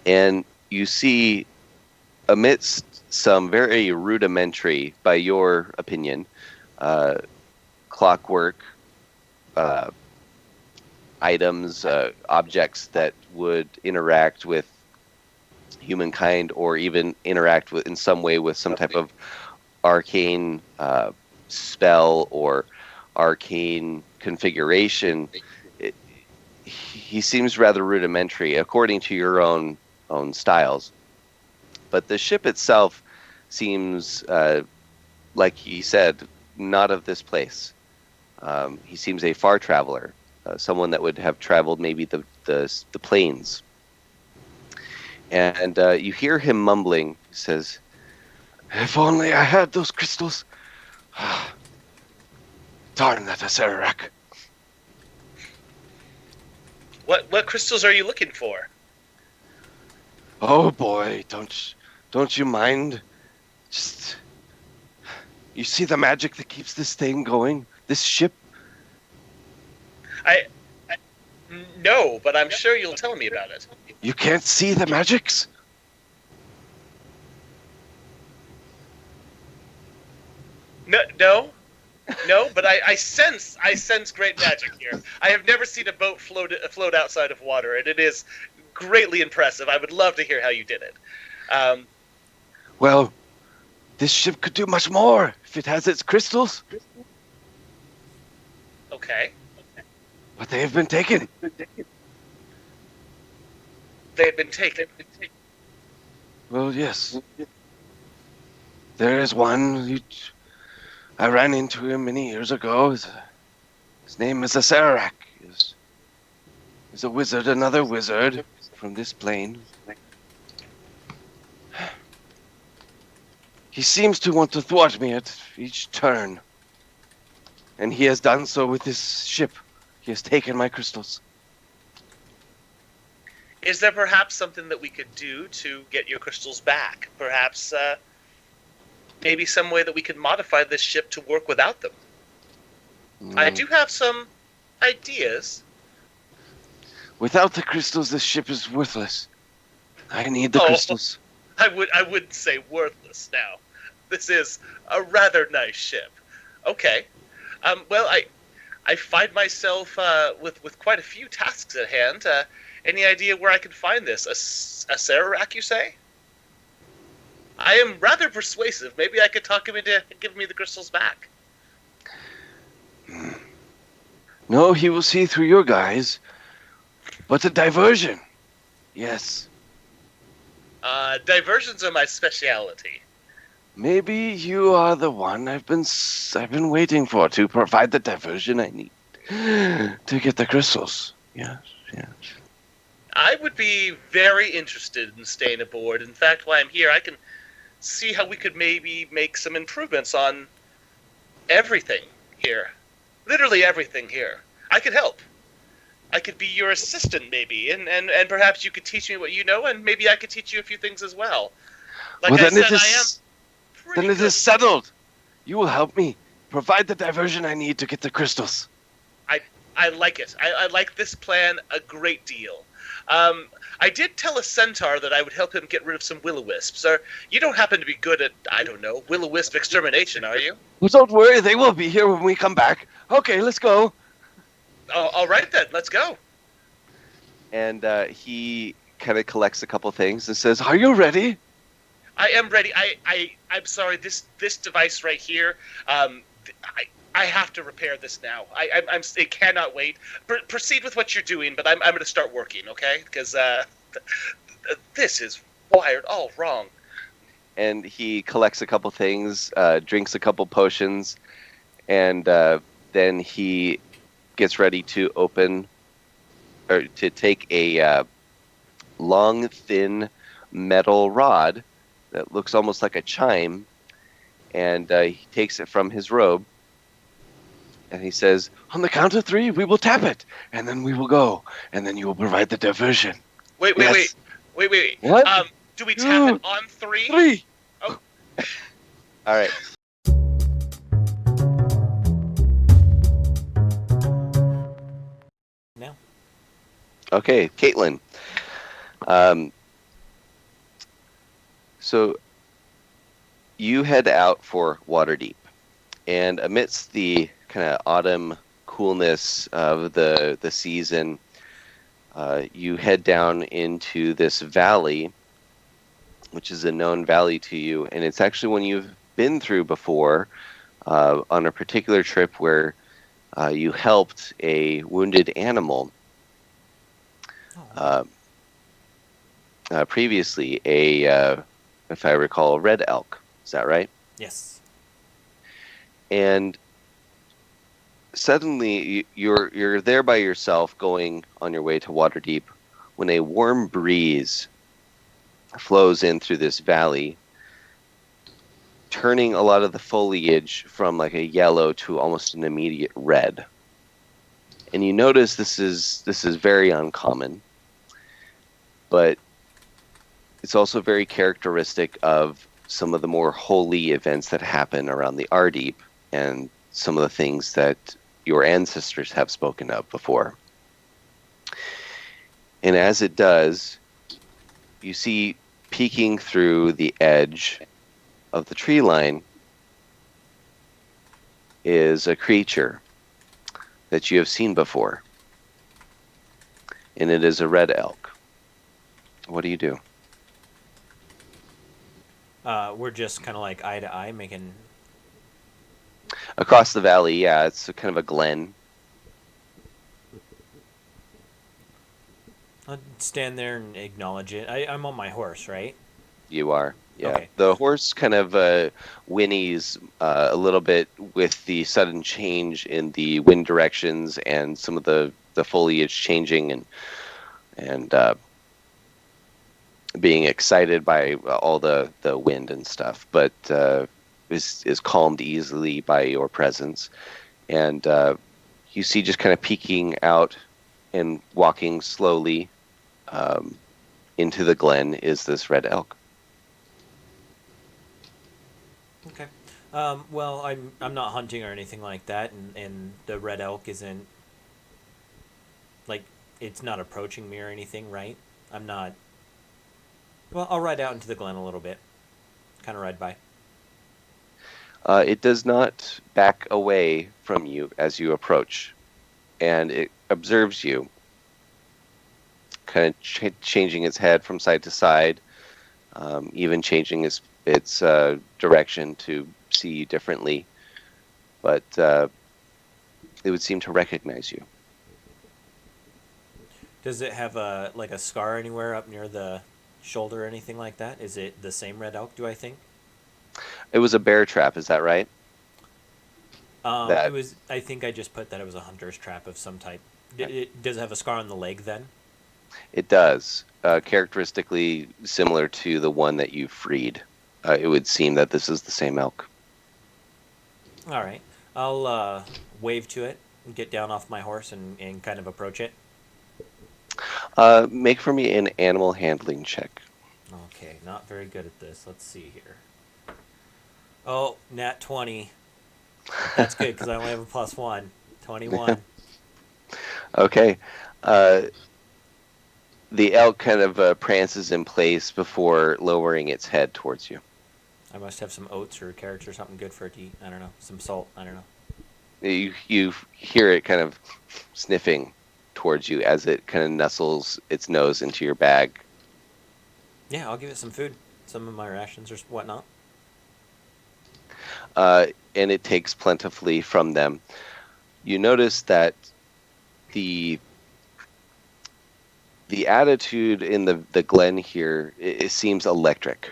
and you see, amidst some very rudimentary, by your opinion, clockwork items, objects that would interact with humankind, or even interact with, in some way, with some type of arcane spell or arcane configuration. He seems rather rudimentary, according to your own styles. But the ship itself seems, like he said, not of this place. He seems a far traveler, someone that would have traveled maybe the plains. And you hear him mumbling. He says, "If only I had those crystals. Darn that Acererak." What crystals are you looking for? Oh boy, don't you mind? Just, you see the magic that keeps this thing going? This ship? No, but I'm sure you'll tell me about it. You can't see the magics? No. No, but I sense great magic here. I have never seen a boat float outside of water, and it is greatly impressive. I would love to hear how you did it. Um, Well, this ship could do much more if it has its crystals, okay, but they have been taken. they have been taken. Well, yes. There is one. I ran into him many years ago. His name is Acerak. He's a wizard, another wizard from this plane. He seems to want to thwart me at each turn. And he has done so with this ship. He has taken my crystals. Is there perhaps something that we could do to get your crystals back? Perhaps, maybe some way that we could modify this ship to work without them? I do have some ideas. Without the crystals, this ship is worthless. I need the Oh. crystals. I wouldn't say worthless now. This is a rather nice ship. Okay. Well, I find myself with quite a few tasks at hand. Any idea where I can find this? A Sararak, you say? I am rather persuasive. Maybe I could talk him into giving me the crystals back. No, he will see through your guys. But a diversion. Yes. Diversions are my speciality. Maybe you are the one I've been waiting for to provide the diversion I need to get the crystals. Yes, yes. I would be very interested in staying aboard. In fact, while I'm here, I can see how we could maybe make some improvements on everything here. Literally everything here. I could help. I could be your assistant, maybe, and perhaps you could teach me what you know, and maybe I could teach you a few things as well. Like Well, I then said, it is, I am pretty then it good. is settled. You will help me provide the diversion I need to get the crystals. I like it. I like this plan a great deal. I did tell a centaur that I would help him get rid of some will-o-wisps. Or you don't happen to be good at, I don't know, will-o-wisp extermination, are you? Well, don't worry, they will be here when we come back. Okay, let's go. Oh, all right then, let's go. And he kind of collects a couple things and says, "Are you ready?" I am ready. I'm sorry. This device right here. I have to repair this now. It cannot wait. Proceed with what you're doing, but I'm going to start working. Okay? Because this is wired all wrong. And he collects a couple things, drinks a couple potions, and then he gets ready to open or to take a long, thin metal rod that looks almost like a chime, and he takes it from his robe, and he says, "On the count of 3, we will tap it, and then we will go, and then you will provide the diversion." Wait. Yes. Wait. What? Do we tap it on 3? 3. Oh. All right. Now. Okay, Caitlin. So you head out for Waterdeep, and amidst the kind of autumn coolness of the season, you head down into this valley, which is a known valley to you, and it's actually one you've been through before on a particular trip where you helped a wounded animal. Previously, if I recall, a red elk. Is that right? Yes. And suddenly, you're there by yourself, going on your way to Waterdeep, when a warm breeze flows in through this valley, turning a lot of the foliage from like a yellow to almost an immediate red. And you notice this is very uncommon, but it's also very characteristic of some of the more holy events that happen around the Ardeep and some of the things that your ancestors have spoken of before. And as it does, you see peeking through the edge of the tree line is a creature that you have seen before, and it is a red elk. What do you do? We're just kind of like eye to eye, making. Across the valley, yeah, it's kind of a glen. I'll stand there and acknowledge it. I'm on my horse, right? You are, yeah. Okay. The horse kind of whinnies a little bit with the sudden change in the wind directions and some of the foliage changing and being excited by all the wind and stuff, but is calmed easily by your presence. And you see just kind of peeking out and walking slowly into the glen is this red elk. Okay. Well, I'm not hunting or anything like that, and the red elk isn't like it's not approaching me or anything, right? I'm not. Well, I'll ride out into the glen a little bit, kind of ride by. It does not back away from you as you approach, and it observes you, kind of changing its head from side to side, even changing its direction to see you differently. But it would seem to recognize you. Does it have a scar anywhere up near the shoulder or anything like that? Is it the same red elk? Do I think? It was a bear trap, is that right? It That was. I think I just put that it was a hunter's trap of some type. Okay. Does it have a scar on the leg then? It does. Characteristically similar to the one that you freed. It would seem that this is the same elk. All right. I'll wave to it and get down off my horse and kind of approach it. Make for me an animal handling check. Okay, not very good at this. Let's see here. Oh, nat 20. That's good because I only have a +1. 21. Okay. The elk kind of prances in place before lowering its head towards you. I must have some oats or carrots or something good for it to eat. I don't know. Some salt. I don't know. You hear it kind of sniffing towards you as it kind of nestles its nose into your bag. Yeah, I'll give it some food. Some of my rations or whatnot. And it takes plentifully from them. You notice that the attitude in the glen here, it seems electric.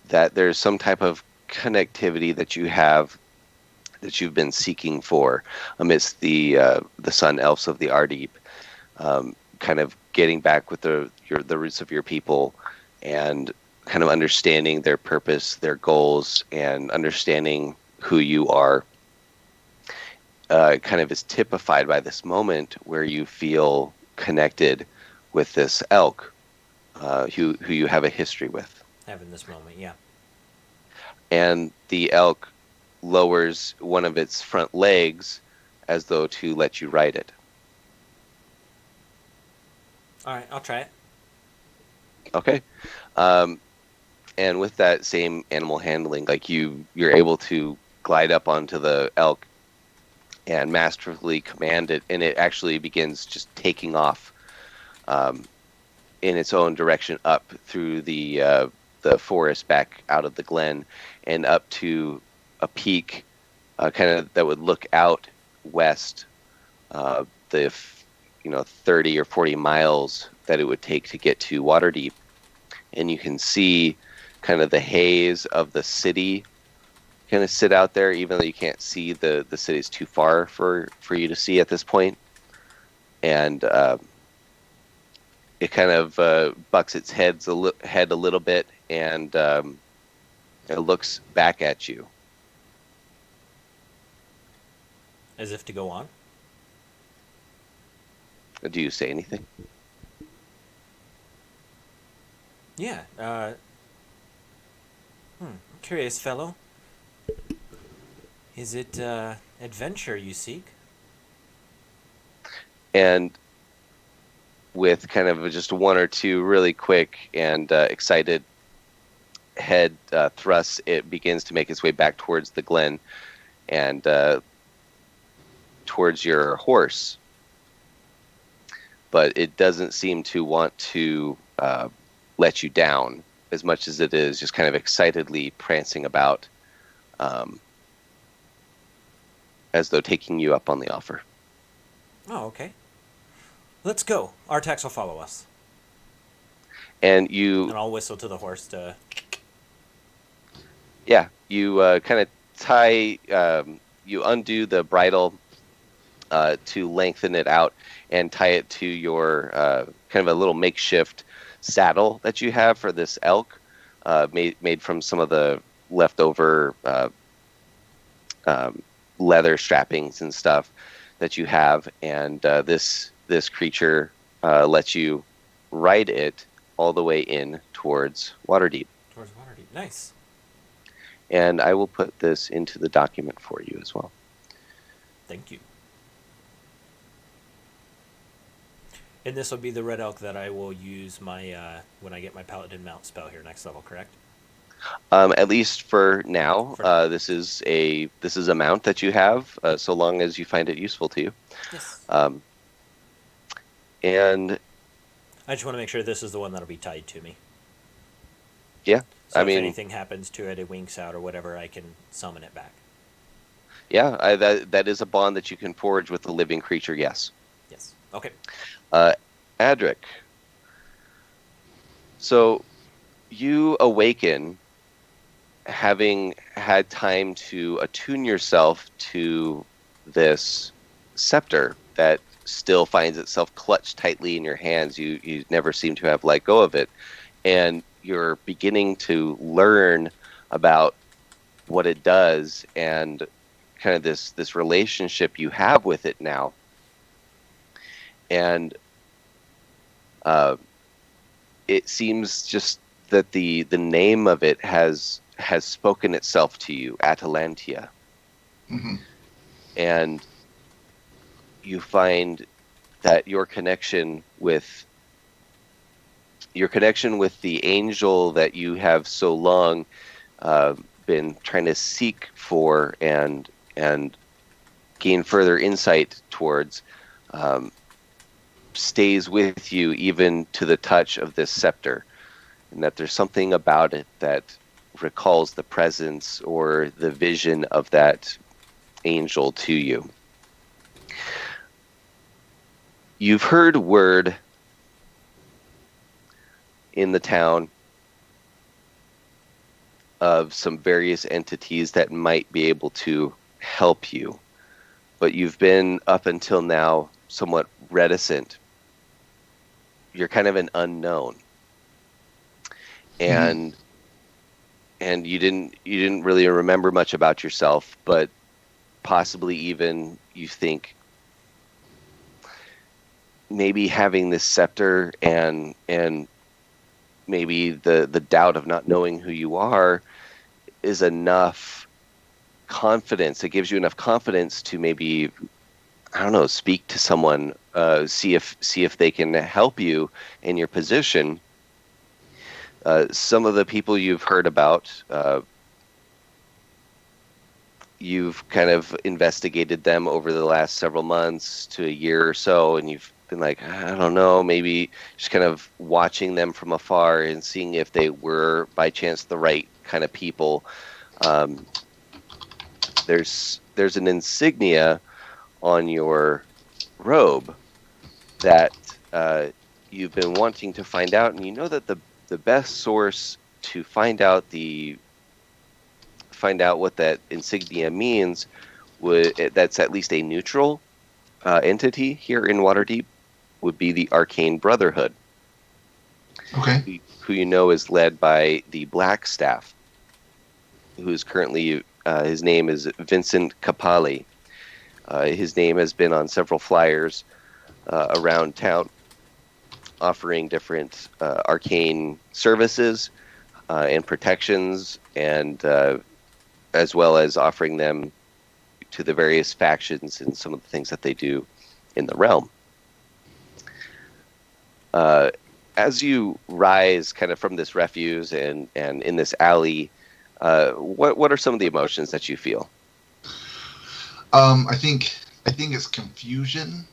That there's some type of connectivity that you have that you've been seeking for amidst the sun elves of the Ardeep, kind of getting back with the roots of your people and kind of understanding their purpose, their goals, and understanding who you are. Kind of is typified by this moment where you feel connected with this elk, who you have a history with. Having this moment, yeah. And the elk lowers one of its front legs as though to let you ride it. All right, I'll try it. Okay. And with that same animal handling, like you're able to glide up onto the elk and masterfully command it, and it actually begins just taking off in its own direction up through the forest back out of the glen and up to a peak kind of that would look out west, the 30 or 40 miles that it would take to get to Waterdeep. And you can see kind of the haze of the city kind of sit out there, even though you can't see the city's too far for you to see at this point. And it kind of bucks its head a little bit, and it looks back at you. As if to go on. Do you say anything? Yeah. Curious fellow. Is it adventure you seek? And with kind of just one or two really quick and excited head thrusts, it begins to make its way back towards the glen. and towards your horse, but it doesn't seem to want to let you down as much as it is just kind of excitedly prancing about, as though taking you up on the offer. Oh, okay. Let's go. Artax will follow us. And And I'll whistle to the horse to... Yeah, you kind of tie, you undo the bridle to lengthen it out and tie it to your kind of a little makeshift saddle that you have for this elk, made from some of the leftover leather strappings and stuff that you have, and this creature lets you ride it all the way in towards Waterdeep. Towards Waterdeep. Nice. And I will put this into the document for you as well. Thank you. And this will be the red elk that I will use my when I get my paladin mount spell here next level, correct? At least for now, this is a mount that you have, so long as you find it useful to you. Yes. And I just want to make sure this is the one that'll be tied to me. Yeah, So I if mean, anything happens to it, it winks out or whatever, I can summon it back. yeah, that is a bond that you can forge with the living creature. Yes. Yes. Okay. Adric. So you awaken, having had time to attune yourself to this scepter that still finds itself clutched tightly in your hands. You never seem to have let go of it, and you're beginning to learn about what it does and kind of this relationship you have with it now. And it seems just that the name of it has spoken itself to you, Atalantia. Mm-hmm. And you find that your connection with the angel that you have so long been trying to seek for and gain further insight towards, stays with you even to the touch of this scepter, and that there's something about it that recalls the presence or the vision of that angel to you. You've heard word in the town of some various entities that might be able to help you, but you've been up until now somewhat reticent. You're kind of an unknown, and you didn't really remember much about yourself, but possibly even you think maybe having this scepter and maybe the doubt of not knowing who you are is enough confidence. It gives you enough confidence to maybe, I don't know, speak to someone, see if they can help you in your position. Some of the people you've heard about, you've kind of investigated them over the last several months to a year or so, and you've been like, I don't know, maybe just kind of watching them from afar and seeing if they were by chance the right kind of people. There's an insignia on your robe that you've been wanting to find out, and you know that the best source to find out what that insignia means that's at least a neutral entity here in Waterdeep would be the Arcane Brotherhood. Okay. Who you know is led by the Black Staff, who's currently his name is Vincent Capali. His name has been on several flyers around town, offering different arcane services and protections, and as well as offering them to the various factions and some of the things that they do in the realm. As you rise kind of from this refuse and in this alley, what are some of the emotions that you feel? I think it's confusion.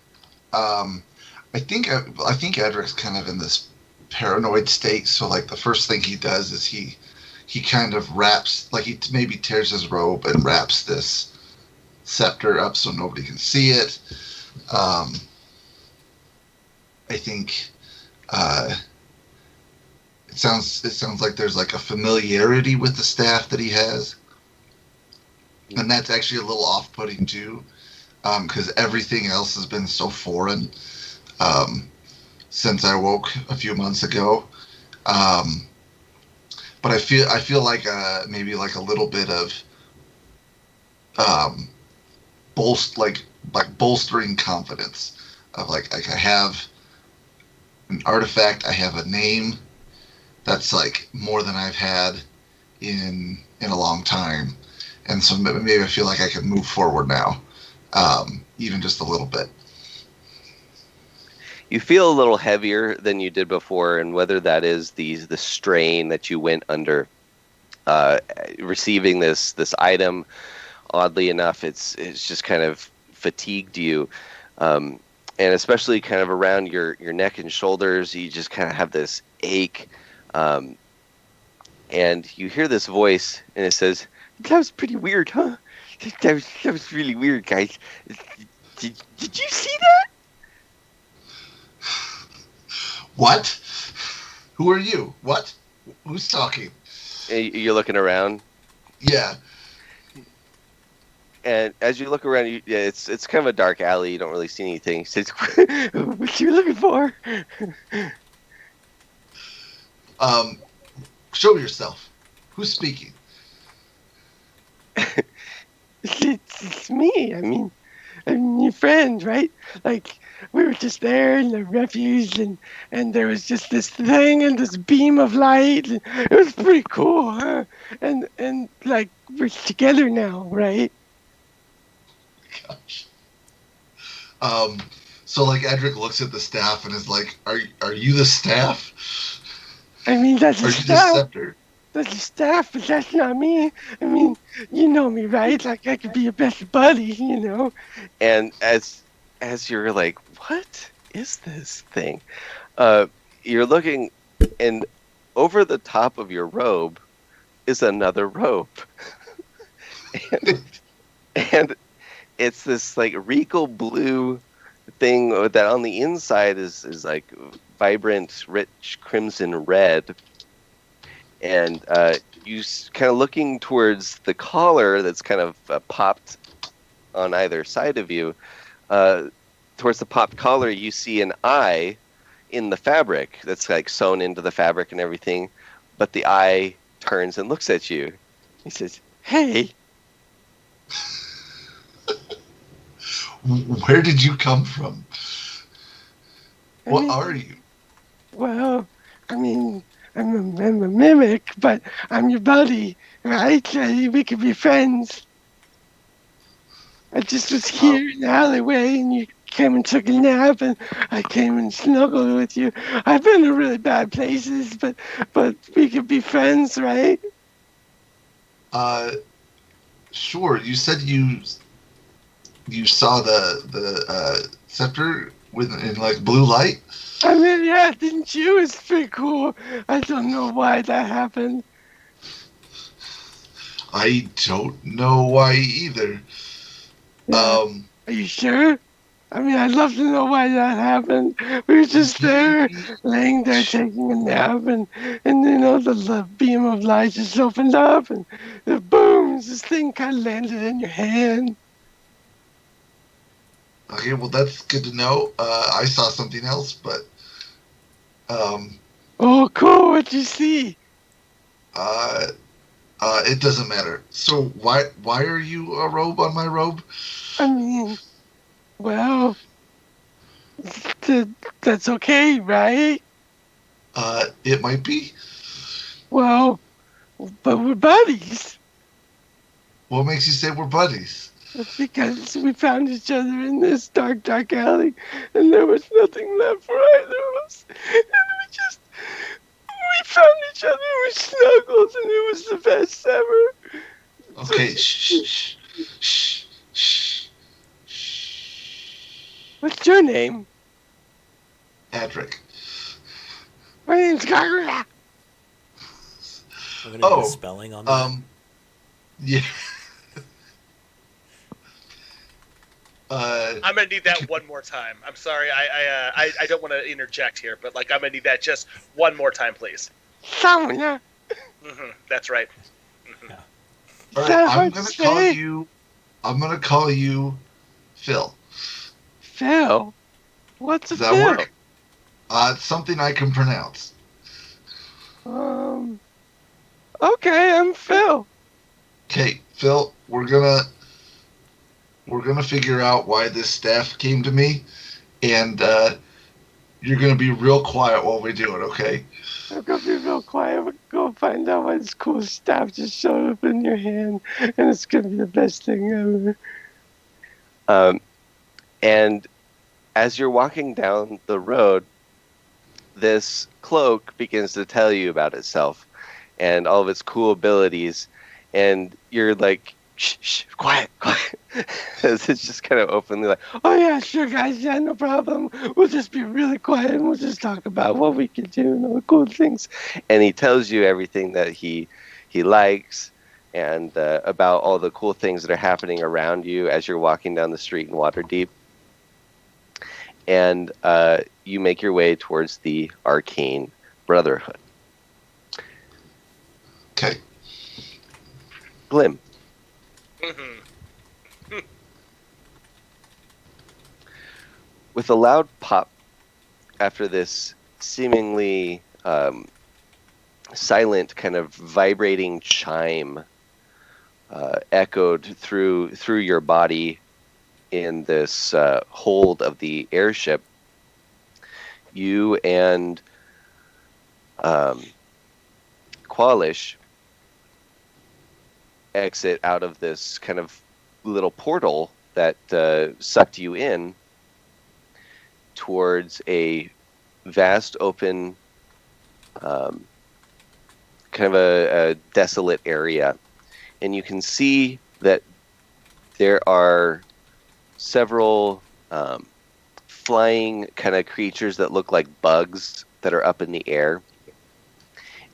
Um, I think Edric's kind of in this paranoid state. So like the first thing he does is he kind of wraps, like he maybe tears his robe and wraps this scepter up so nobody can see it. Um, I think uh, it sounds like there's like a familiarity with the staff that he has, and that's actually a little off-putting too, because everything else has been so foreign um, since I woke a few months ago. Um, but I feel like maybe like a little bit of um, bolstering confidence of like I have an artifact, I have a name that's like more than I've had in a long time, and so maybe I feel like I can move forward now, even just a little bit. You feel a little heavier than you did before, and whether that is the strain that you went under receiving this item, oddly enough, it's just kind of fatigued you, um, and especially kind of around your neck and shoulders, you just kind of have this ache, um, and you hear this voice, and it says, "That was pretty weird, huh? That was really weird, guys. Did you see that?" What? Who are you? What? Who's talking? You're looking around, Yeah. and as you look around, yeah, it's kind of a dark alley. You don't really see anything. He says, "What you looking for?" Um, show yourself. Who's speaking? It's me. I'm your friend, right? Like we were just there in the refuge, and there was just this thing and this beam of light. And it was pretty cool, huh? And like we're together now, right? Gosh. Um, so like Edric looks at the staff and is like, are you the staff? I mean, that's Are a you the staff. scepter? That's a staff, but that's not me. I mean, you know me, right? Like I could be your best buddy, you know. And as you're like, "What is this thing?" Uh, you're looking, and over the top of your robe is another robe, and it's this like regal blue thing that on the inside is like vibrant, rich crimson red, and you kind of looking towards the collar that's kind of popped on either side of you. Uh, Towards the popped collar, you see an eye in the fabric that's like sewn into the fabric and everything, but the eye turns and looks at you. He says, "Hey." Where did you come from? I What mean, are you? well, I mean, I'm a mimic, but I'm your buddy, right? We could be friends. I just was Oh, here in the alleyway, and you came and took a nap, and I came and snuggled with you. I've been to really bad places, but we could be friends, right? Uh, sure. You said you saw the scepter with in like blue light. I mean, yeah, didn't you? It's pretty cool. I don't know why that happened. I don't know why either. Yeah, Um, are you sure? I mean, I'd love to know why that happened. We were just there, maybe. laying there taking a nap, and you know, the beam of light just opened up, and boom, this thing kind of landed in your hand. Okay, well that's good to know. I saw something else, but um, Oh, cool, what'd you see? uh, it doesn't matter. So why are you a robe on my robe? I mean, well, th- that's okay, right? It might be. Well, but we're buddies. What makes you say we're buddies? Because we found each other in this dark, dark alley, and there was nothing left for either of us. And we found each other, we snuggled, and it was the best ever. Okay, shh, shh, shh, shh. What's your name? Adric. My name's Gargula. We're gonna do a spelling on that. Yeah. I'm gonna need that one more time. I'm sorry, I don't want to interject here, but like I'm gonna need that just one more time, please. Summoner. That's right. Yeah. All Is right, that I'm hard to gonna call say? you. I'm gonna call you Phil. Phil. What's a Does that Phil? work? It's something I can pronounce. Okay, I'm Phil. Okay, Phil, we're gonna figure out why this staff came to me, and you're gonna be real quiet while we do it, okay? I'm gonna be real quiet. We're gonna go find out why this cool staff just showed up in your hand, and it's gonna be the best thing ever. And as you're walking down the road, this cloak begins to tell you about itself and all of its cool abilities, and you're like, shh, quiet. As it's just kind of openly like, Oh yeah, sure guys, yeah, no problem. We'll just be really quiet and we'll just talk about what we can do and all the cool things. and he tells you everything that he likes and about all the cool things that are happening around you as you're walking down the street in Waterdeep. And you make your way towards the Arcane Brotherhood. Okay. Glim. With a loud pop after this seemingly silent kind of vibrating chime echoed through your body in this hold of the airship, you and Qualish exit out of this kind of little portal that sucked you in towards a vast open kind of a desolate area, and you can see that there are several flying kind of creatures that look like bugs that are up in the air,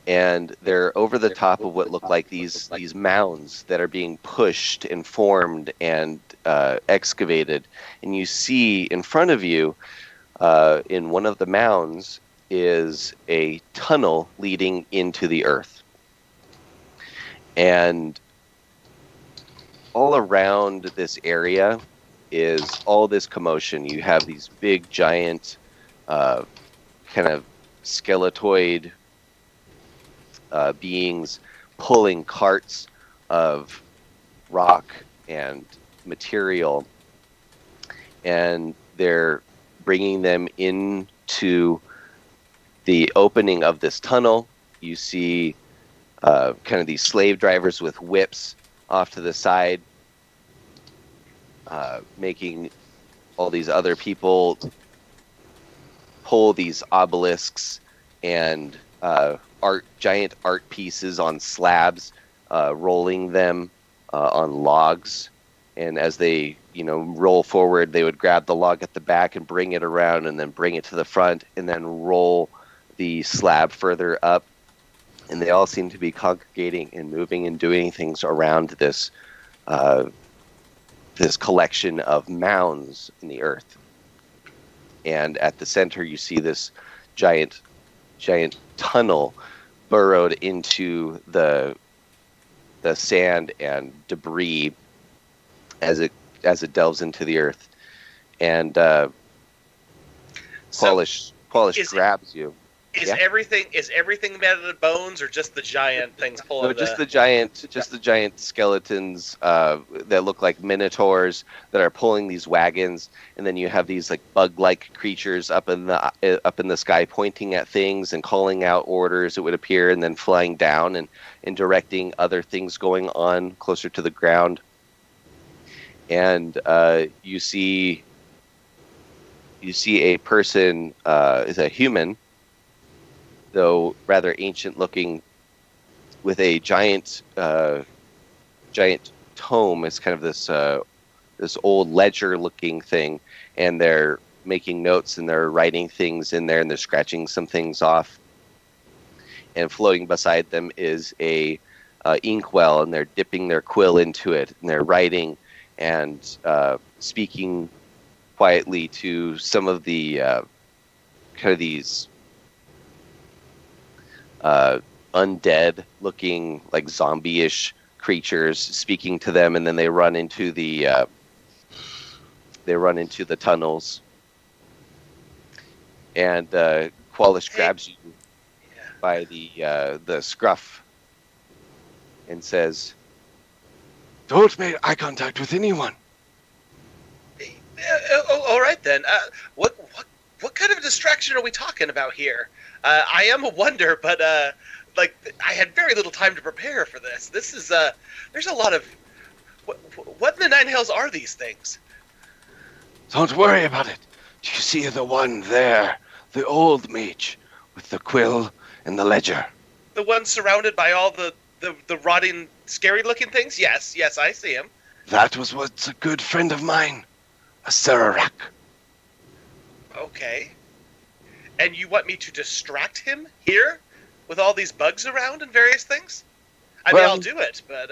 and they're over the top of what look like these mounds that are being pushed and formed and excavated. And you see in front of you, in one of the mounds, is a tunnel leading into the earth. And all around this area is all this commotion. You have these big, giant, kind of skeletoid beings pulling carts of rock and material, and they're bringing them into the opening of this tunnel. You see kind of these slave drivers with whips off to the side, making all these other people pull these obelisks and giant art pieces on slabs, rolling them on logs. And as they, roll forward, they would grab the log at the back and bring it around, and then bring it to the front, and then roll the slab further up. And they all seem to be congregating and moving and doing things around this this collection of mounds in the earth. And at the center, you see this giant tunnel burrowed into the sand and debris as it delves into the earth. And Qualish grabs you. Is everything made out of bones, or just the giant things pulling? No, just the giant skeletons that look like minotaurs that are pulling these wagons, and then you have these like bug-like creatures up in the sky, pointing at things and calling out orders. It would appear, and then flying down and directing other things going on closer to the ground. And you see a person, is a human, though rather ancient looking, with a giant tome. It's kind of this old ledger looking thing, and they're making notes, and they're writing things in there, and they're scratching some things off. And floating beside them is a inkwell, and they're dipping their quill into it, and they're writing and speaking quietly to some of the kind of these undead-looking, like zombie-ish creatures, speaking to them, and then they run into the tunnels. And Qualish grabs you by the scruff and says, Don't make eye contact with anyone. All right then. What kind of a distraction are we talking about here? I am a wonder, but like I had very little time to prepare for this. This is there's a lot of what in the nine hells are these things? Don't worry about it. Do you see the one there? The old mage with the quill and the ledger. The one surrounded by all the rotting, scary-looking things? Yes, I see him. That was what's a good friend of mine, a Sararak. Okay. And you want me to distract him here with all these bugs around and various things? I mean, I'll do it, but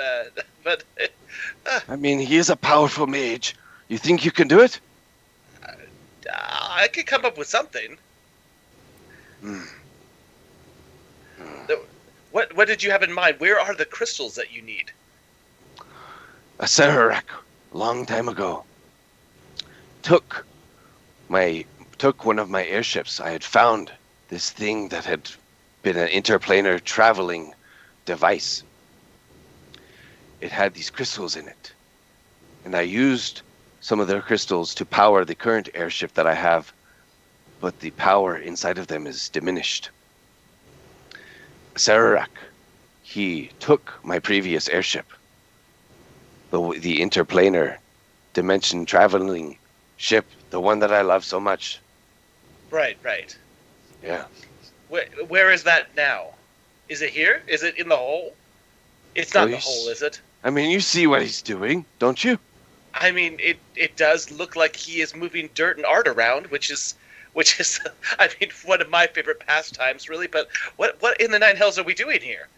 I mean, he is a powerful mage. You think you can do it? I could come up with something. What did you have in mind? Where are the crystals that you need? A Sararak, long time ago, took one of my airships. I had found this thing that had been an interplanar traveling device. It had these crystals in it, and I used some of their crystals to power the current airship that I have, but the power inside of them is diminished. Sararak, he took my previous airship, the interplanar dimension traveling ship, the one that I love so much. Right. Yeah. Where is that now? Is it here? Is it in the hole? It's not in the hole, is it? I mean, you see what he's doing, don't you? I mean, it does look like he is moving dirt and art around, which is, I mean, one of my favorite pastimes, really. But what in the nine hells are we doing here?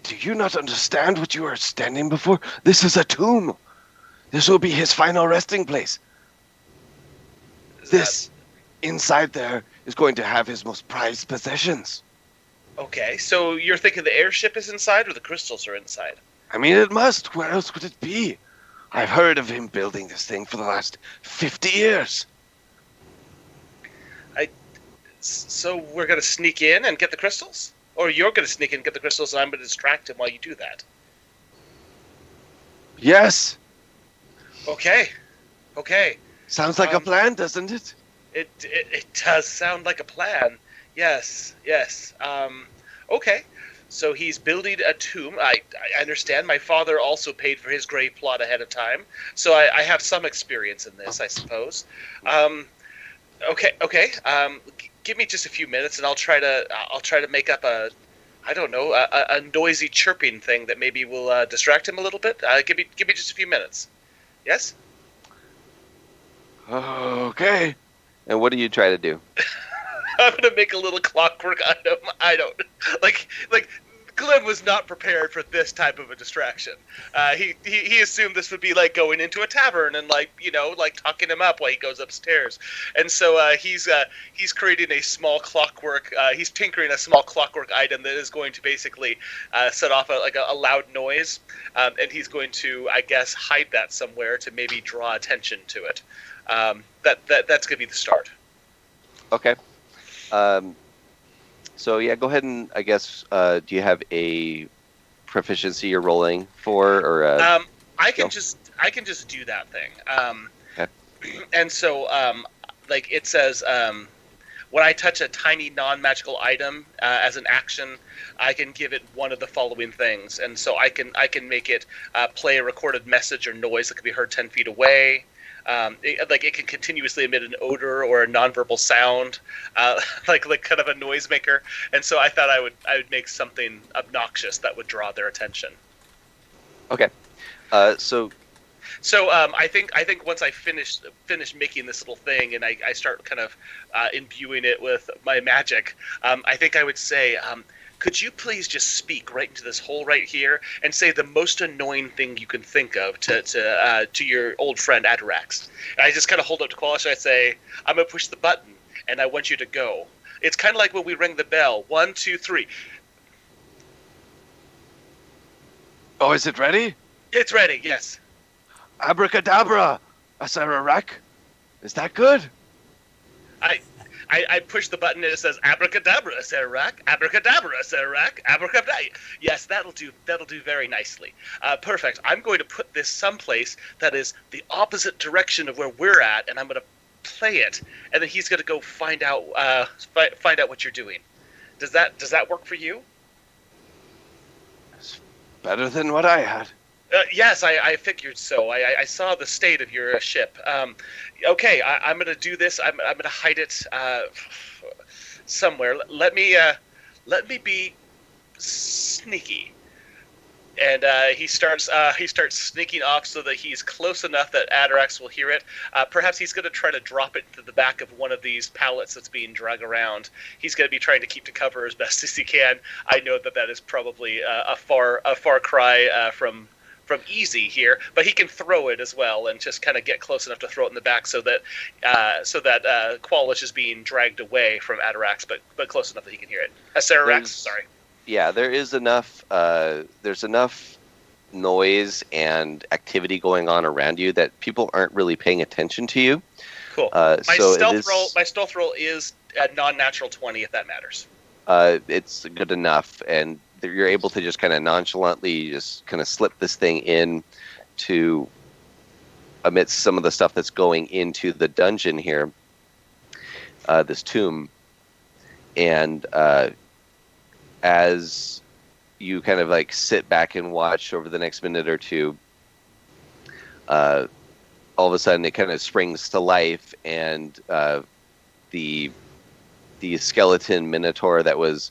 Do you not understand what you are standing before? This is a tomb. This will be his final resting place. This, inside there, is going to have his most prized possessions. Okay, so you're thinking the airship is inside or the crystals are inside? I mean, it must. Where else could it be? I've heard of him building this thing for the last 50 years. So we're going to sneak in and get the crystals? Or you're going to sneak in and get the crystals and I'm going to distract him while you do that? Yes. Okay. Sounds like a plan, doesn't it? It does sound like a plan. Yes. Okay. So he's building a tomb. I understand. My father also paid for his grave plot ahead of time, so I have some experience in this, I suppose. Okay. Give me just a few minutes, and I'll try to make up a noisy chirping thing that maybe will distract him a little bit. Give me just a few minutes. Yes. Okay. and what do you try to do? I'm gonna make a little clockwork item. I don't like. Glenn was not prepared for this type of a distraction. He assumed this would be like going into a tavern and like talking him up while he goes upstairs. And so he's creating a small clockwork. He's tinkering a small clockwork item that is going to basically set off a loud noise, and he's going to, I guess, hide that somewhere to maybe draw attention to it. That's gonna be the start. Okay. So yeah, go ahead and I guess do you have a proficiency you're rolling for, or I can just do that thing. Okay. And so like it says, when I touch a tiny non-magical item as an action, I can give it one of the following things, and so I can make it play a recorded message or noise that can be heard 10 feet away. It can continuously emit an odor or a nonverbal sound, like kind of a noisemaker. And so I thought I would make something obnoxious that would draw their attention. Okay. So So I think once I finish making this little thing and I start kind of imbuing it with my magic, I think I would say, could you please just speak right into this hole right here and say the most annoying thing you can think of to your old friend Atarax? And I just kind of hold up to Qualish and I say, I'm gonna push the button and I want you to go. It's kind of like when we ring the bell. 1, 2, 3. Oh, is it ready? It's ready. Yes. Abracadabra, Asararak. Is that good? I push the button and it says abracadabra, Sararak, abracadabra, Sararak, abracadabra. Yes, that'll do very nicely. Perfect. I'm going to put this someplace that is the opposite direction of where we're at, and I'm going to play it, and then he's going to go find out what you're doing. Does that work for you? It's better than what I had. Yes, I figured so. I saw the state of your ship. Okay, I'm going to do this. I'm going to hide it somewhere. Let me be sneaky. And he starts sneaking off so that he's close enough that Atarax will hear it. Perhaps he's going to try to drop it into the back of one of these pallets that's being dragged around. He's going to be trying to keep to cover as best as he can. I know that is probably a far cry from easy here, but he can throw it as well and just kind of get close enough to throw it in the back so that Qualish is being dragged away from Atarax, but close enough that he can hear it. Sarax, sorry. Yeah, there is enough. There's enough noise and activity going on around you that people aren't really paying attention to you. Cool. My stealth roll is a non-natural 20, if that matters. It's good enough, and you're able to just kind of nonchalantly just kind of slip this thing in to amidst some of the stuff that's going into the dungeon here, this tomb. And as you kind of like sit back and watch over the next minute or two, all of a sudden it kind of springs to life, and the skeleton minotaur that was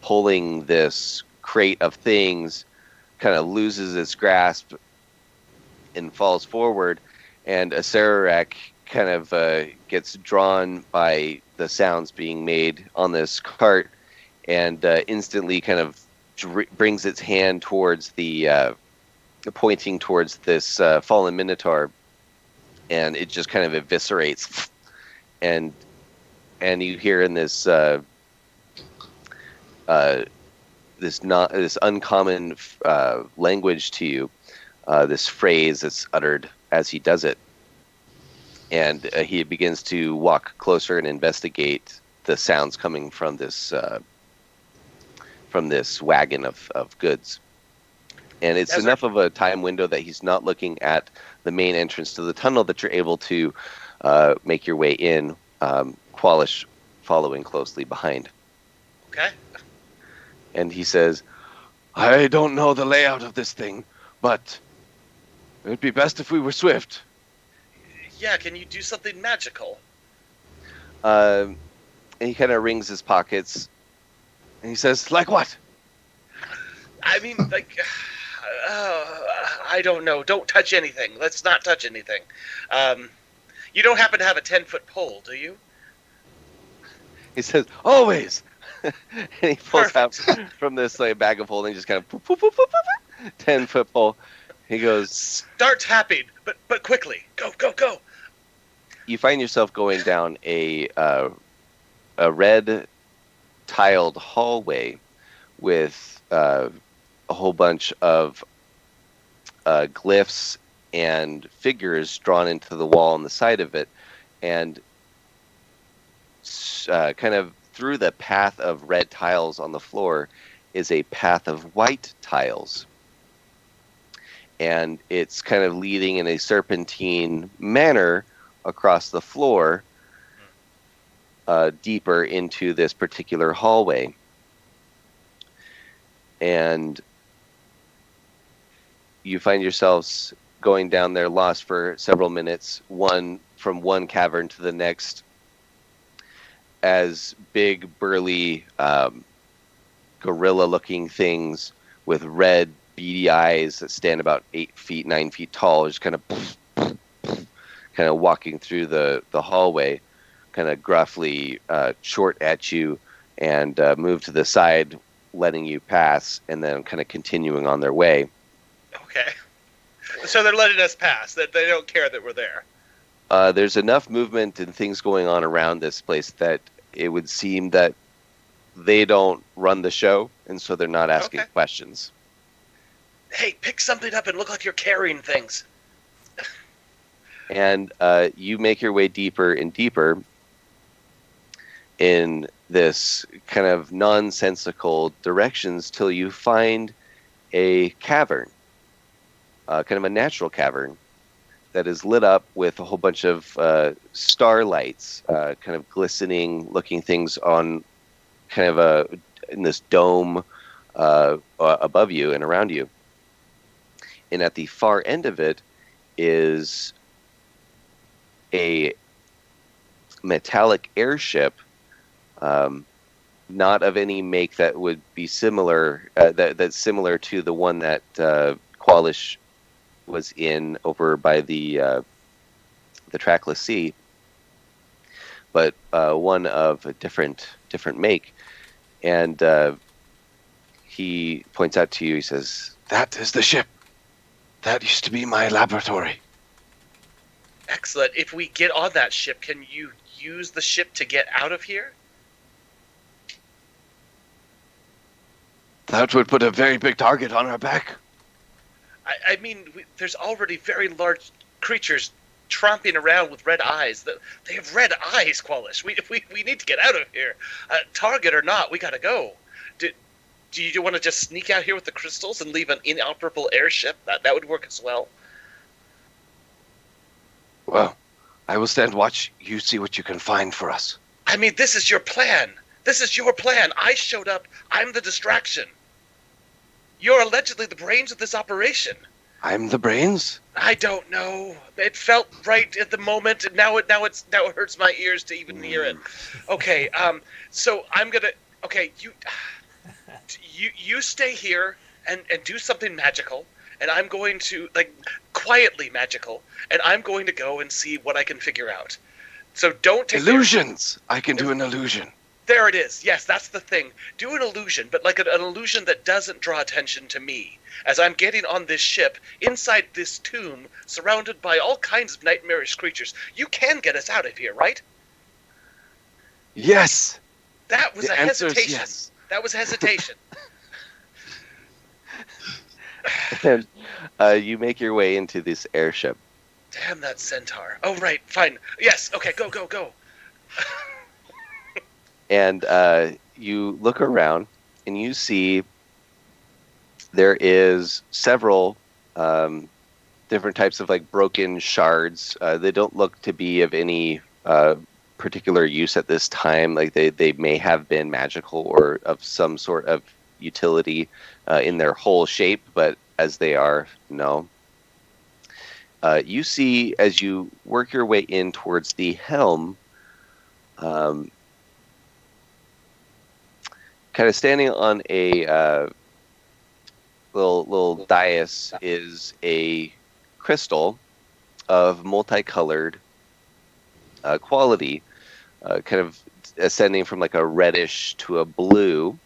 pulling this crate of things kind of loses its grasp and falls forward, and Asararak kind of gets drawn by the sounds being made on this cart, and instantly kind of brings its hand towards pointing towards this fallen minotaur, and it just kind of eviscerates, and you hear in this this uncommon language to you, this phrase that's uttered as he does it, and he begins to walk closer and investigate the sounds coming from this wagon of goods. And it's enough of a time window that he's not looking at the main entrance to the tunnel that you're able to make your way in, Qualish following closely behind. Okay. And he says, I don't know the layout of this thing, but it would be best if we were swift. Yeah, can you do something magical? And he kind of wrings his pockets, and he says, like what? I mean, like, I don't know. Don't touch anything. Let's not touch anything. You don't happen to have a 10-foot pole, do you? He says, always. And he pulls out from this like bag of holding, just kind of poop, poop, poop, poop, poop, 10-foot pole. He goes, start tapping, but quickly. Go, go, go. You find yourself going down a red tiled hallway with a whole bunch of glyphs and figures drawn into the wall on the side of it, and kind of through the path of red tiles on the floor is a path of white tiles, and it's kind of leading in a serpentine manner across the floor, deeper into this particular hallway. And you find yourselves going down there lost for several minutes, from one cavern to the next, as big, burly, gorilla-looking things with red beady eyes that stand about 8 feet, 9 feet tall, just kind of walking through the hallway, kind of gruffly short at you, and move to the side, letting you pass, and then kind of continuing on their way. Okay. So they're letting us pass. That they don't care that we're there. There's enough movement and things going on around this place that it would seem that they don't run the show, and so they're not asking questions. Hey, pick something up and look like you're carrying things. And you make your way deeper and deeper in this kind of nonsensical directions till you find a cavern, kind of a natural cavern that is lit up with a whole bunch of starlights, kind of glistening looking things on kind of in this dome above you and around you. And at the far end of it is a metallic airship, not of any make that would be similar, that's similar to the one that Qualish was in over by the trackless sea, but one of a different make. And he points out to you, he says, "That is the ship. That used to be my laboratory." Excellent. If we get on that ship, can you use the ship to get out of here? That would put a very big target on our back. I mean, there's already very large creatures tromping around with red eyes. They have red eyes, Qualish. We need to get out of here. Target or not, we gotta go. Do you want to just sneak out here with the crystals and leave an inoperable airship? That would work as well. Well, I will stand watch. You see what you can find for us. I mean, this is your plan. This is your plan. I showed up. I'm the distraction. You're allegedly the brains of this operation. I'm the brains? I don't know. It felt right at the moment, and now it hurts my ears to even hear it. Okay, so I'm gonna. Okay, you stay here and do something magical, and I'm going to quietly magical, and I'm going to go and see what I can figure out. So don't take illusions. I can do an illusion. There it is. Yes, that's the thing. Do an illusion, but like an illusion that doesn't draw attention to me. As I'm getting on this ship, inside this tomb, surrounded by all kinds of nightmarish creatures. You can get us out of here, right? Yes. That was the a hesitation. Yes. That was hesitation. And you make your way into this airship. Damn that centaur. Oh, right. Fine. Yes. Okay, go. And you look around, and you see there is several different types of broken shards. They don't look to be of any particular use at this time. They may have been magical or of some sort of utility in their whole shape, but as they are, no. You see, as you work your way in towards the helm, kind of standing on a little dais is a crystal of multicolored quality, kind of ascending from a reddish to a blue,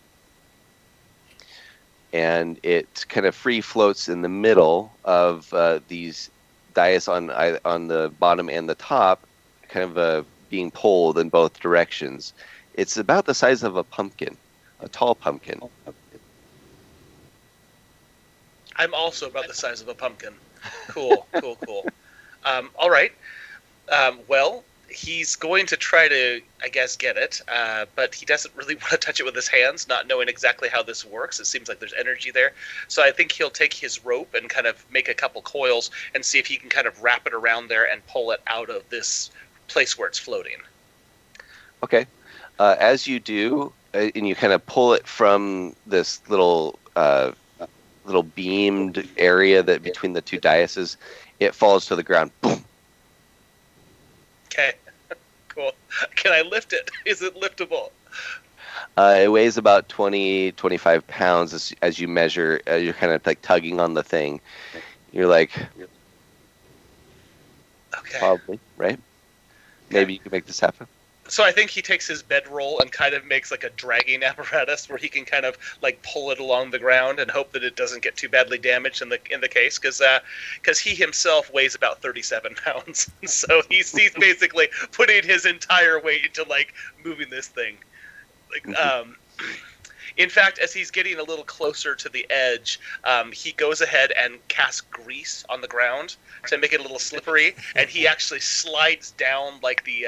and it kind of free floats in the middle of these dais on the bottom and the top, kind of being pulled in both directions. It's about the size of a pumpkin. A tall pumpkin. I'm also about the size of a pumpkin. Cool. All right. Well, he's going to try to, I guess, get it, but he doesn't really want to touch it with his hands, not knowing exactly how this works. It seems like there's energy there. So I think he'll take his rope and kind of make a couple coils and see if he can kind of wrap it around there and pull it out of this place where it's floating. Okay. As you do, and you kind of pull it from this little beamed area that between the two daises, it falls to the ground. Boom. Okay, cool. Can I lift it? Is it liftable? It weighs about 25 pounds as you measure. You're kind of like tugging on the thing. You're like, Okay. probably, right? Maybe you can make this happen. So I think he takes his bedroll and kind of makes like a dragging apparatus where he can kind of like pull it along the ground and hope that it doesn't get too badly damaged in the case, because he himself weighs about 37 pounds. So he's basically putting his entire weight into like moving this thing. Like in fact, as he's getting a little closer to the edge, he goes ahead and casts grease on the ground to make it a little slippery, and he actually slides down like the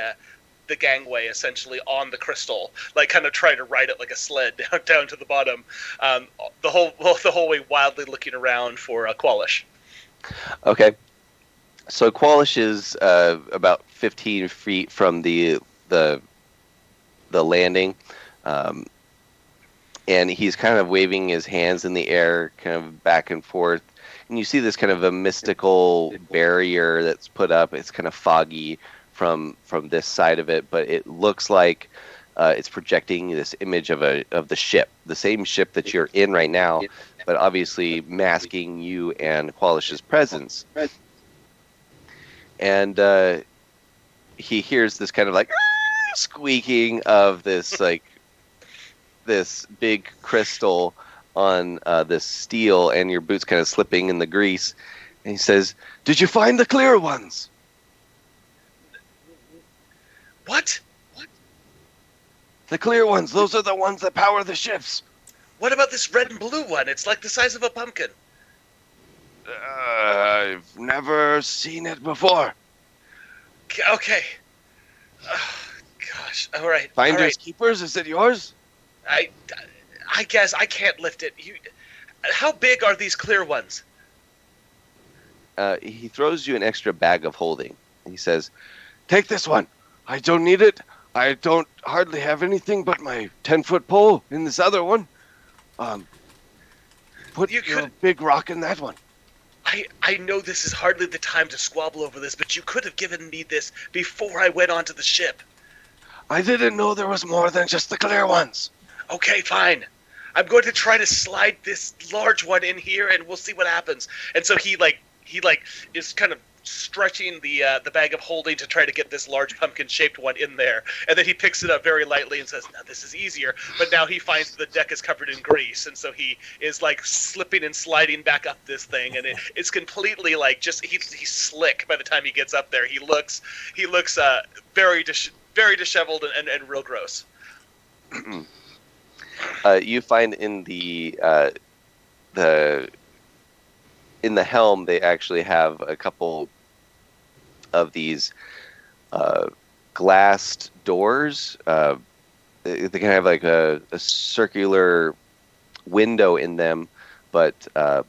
gangway essentially on the crystal, like kind of trying to ride it like a sled down to the bottom, the whole way wildly looking around for Qualish. Okay. So Qualish is about 15 feet from the landing, and he's kind of waving his hands in the air, kind of back and forth. And you see this kind of a mystical barrier that's put up. It's kind of foggy from this side of it, but it looks like it's projecting this image of the ship, the same ship that you're in right now, but obviously masking you and Qualish's presence. And he hears this kind of like squeaking of this big crystal on this steel, and your boots kind of slipping in the grease. And he says, "Did you find the clear ones?" What? The clear ones. Those are the ones that power the ships. What about this red and blue one? It's like the size of a pumpkin. I've never seen it before. Okay. Oh, gosh. All right. Finders all right. keepers. Is it yours? I guess I can't lift it. How big are these clear ones? He throws you an extra bag of holding. He says, "Take this one. I don't need it. I don't hardly have anything but my 10-foot pole in this other one. Put your big rock in that one." I know this is hardly the time to squabble over this, but you could have given me this before I went onto the ship. I didn't know there was more than just the clear ones. Okay, fine. I'm going to try to slide this large one in here, and we'll see what happens. And so he is kind of stretching the bag of holding to try to get this large pumpkin-shaped one in there, and then he picks it up very lightly and says, "Now this is easier." But now he finds the deck is covered in grease, and so he is like slipping and sliding back up this thing, and it's completely like just he's slick by the time he gets up there. He looks very disheveled and real gross. You find in the helm they actually have a couple of these glassed doors. They can have like a circular window in them, but to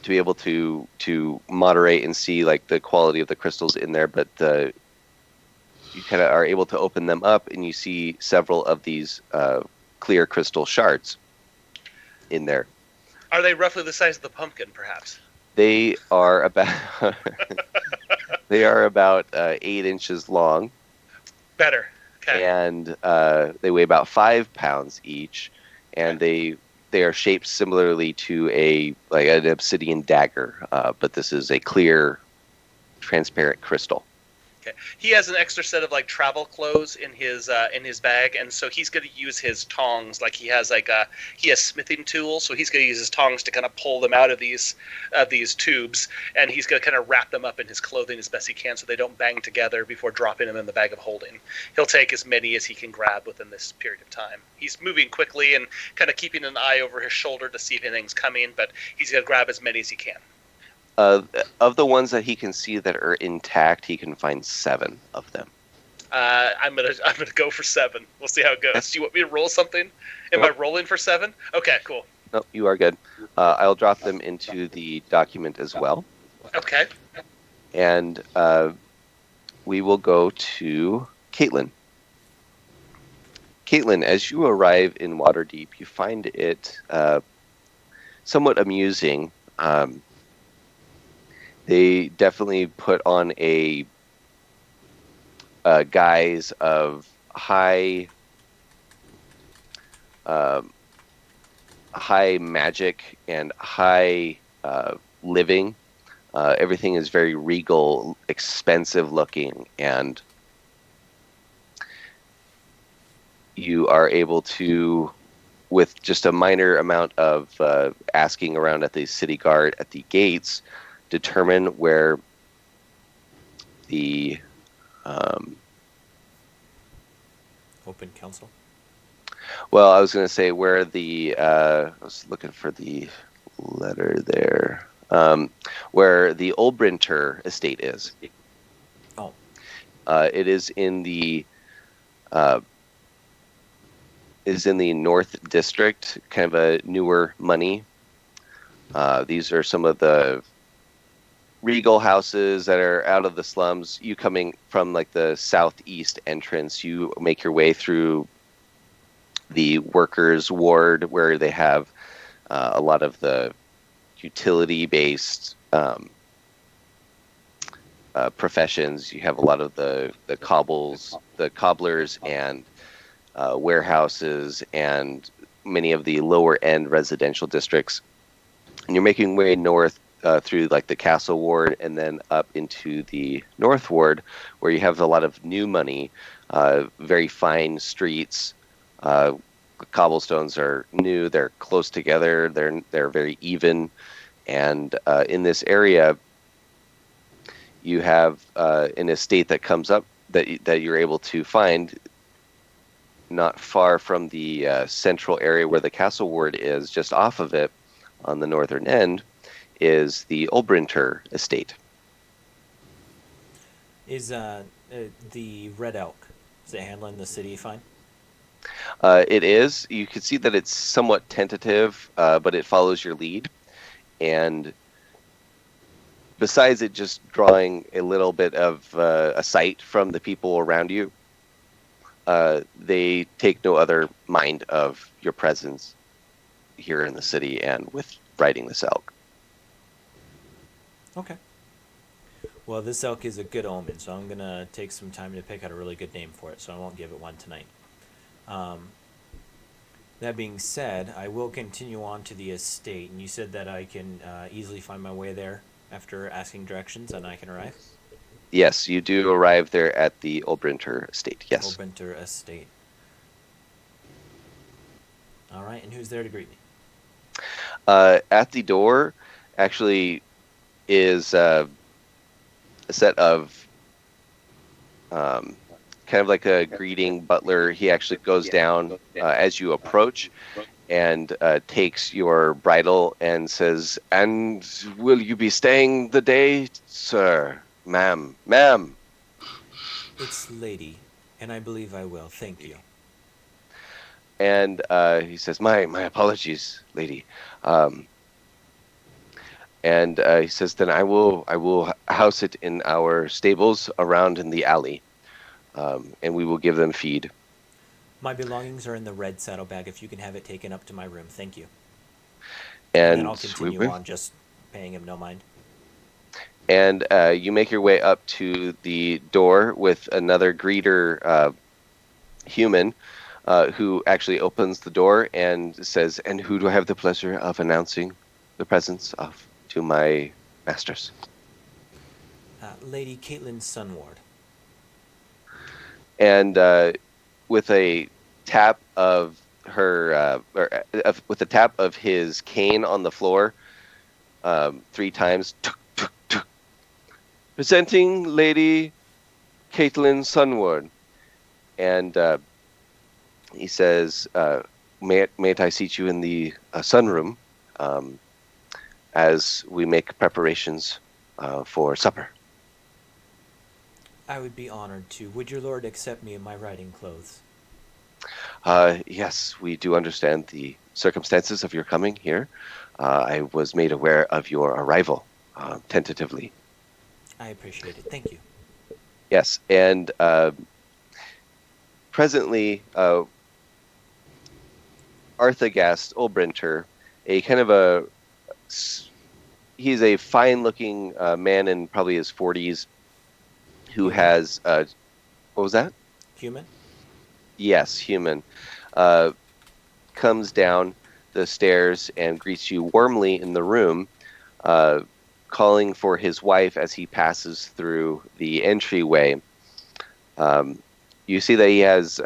be able to moderate and see like the quality of the crystals in there, but you kind of are able to open them up, and you see several of these clear crystal shards in there. Are they roughly the size of the pumpkin, perhaps? They are about 8 inches long. Better. Okay. And they weigh about 5 pounds each, and they are shaped similarly to an obsidian dagger, but this is a clear, transparent crystal. Okay. He has an extra set of like travel clothes in his bag, and so he's going to use his tongs. Like he has smithing tools, so he's going to use his tongs to kind of pull them out of these tubes, and he's going to kind of wrap them up in his clothing as best he can, so they don't bang together before dropping them in the bag of holding. He'll take as many as he can grab within this period of time. He's moving quickly and kind of keeping an eye over his shoulder to see if anything's coming, but he's going to grab as many as he can. Of the ones that he can see that are intact, he can find 7 of them. I'm gonna go for 7. We'll see how it goes. Do you want me to roll something? Am I rolling for 7? Okay, cool. No, you are good. I'll drop them into the document as well. Okay. And we will go to Caitlin. Caitlin, as you arrive in Waterdeep, you find it somewhat amusing. They definitely put on a guise of high high magic and high living. Everything is very regal, expensive looking, and you are able to, with just a minor amount of asking around at the city guard at the gates, determine where the Open council. well, I was going to say where the I was looking for the letter there, where the Olbrinter estate is. Oh, It is in the North District, kind of a newer money. These are some of the regal houses that are out of the slums. You coming from like the southeast entrance, you make your way through the workers' ward where they have a lot of the utility-based professions. You have a lot of the cobblers, and warehouses, and many of the lower-end residential districts. And you're making your way north through like the castle ward, and then up into the north ward, where you have a lot of new money, very fine streets. Cobblestones are new; they're close together. They're very even, and in this area, you have an estate that comes up that you're able to find not far from the central area where the castle ward is. Just off of it, on the northern end, is the Olbrinter estate. is the Red Elk, is it handling the city fine? It is. You can see that it's somewhat tentative, but it follows your lead. And besides it just drawing a little bit of a sight from the people around you, they take no other mind of your presence here in the city and with riding this elk. Okay. Well, this elk is a good omen, so I'm going to take some time to pick out a really good name for it, so I won't give it one tonight. That being said, I will continue on to the estate, and you said that I can easily find my way there after asking directions, and I can arrive? Yes, you do arrive there at the Olbrinter estate, yes. Olbrinter estate. All right, and who's there to greet me? At the door, actually, is a set of kind of like a greeting butler. He actually goes down as you approach and takes your bridle and says, "And will you be staying the day, sir? Ma'am. It's lady, and I believe I will. Thank you. And he says, my apologies, lady. And he says, then I will house it in our stables around in the alley, and we will give them feed. My belongings are in the red saddlebag. If you can have it taken up to my room, thank you. And then I'll continue on, just paying him no mind. And you make your way up to the door with another greeter human who actually opens the door and says, "And who do I have the pleasure of announcing the presence of to my masters?" Lady Caitlin Sunward. And with a tap of her, with a tap of his cane on the floor, 3 times, tuk, tuk, tuk, presenting Lady Caitlin Sunward. And he says, may I seat you in the sunroom as we make preparations for supper? I would be honored to. Would your lord accept me in my riding clothes? Yes, we do understand the circumstances of your coming here. I was made aware of your arrival, tentatively. I appreciate it. Thank you. Yes, and presently, Arthagast Olbrinter, a kind of he's a fine-looking man in probably his 40s, who has, what was that? Human? Yes, human. comes down the stairs and greets you warmly in the room, calling for his wife as he passes through the entryway. You see that he has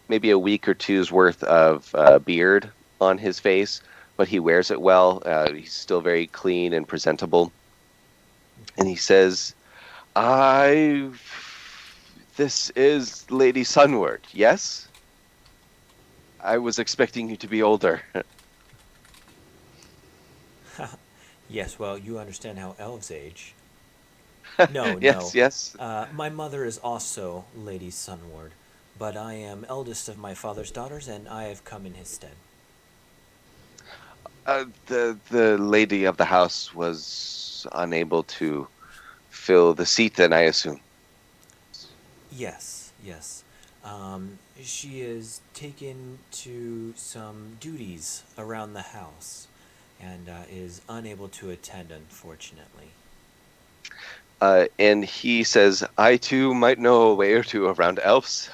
maybe a week or two's worth of beard on his face, but he wears it well. He's still very clean and presentable. And he says, This is Lady Sunward, yes? I was expecting you to be older. Yes, well, you understand how elves age. No, Yes, no. yes. My mother is also Lady Sunward, but I am eldest of my father's daughters, and I have come in his stead. The lady of the house was unable to fill the seat, then I assume. Yes, yes. She is taken to some duties around the house and is unable to attend, unfortunately. And he says, I too might know a way or two around elves.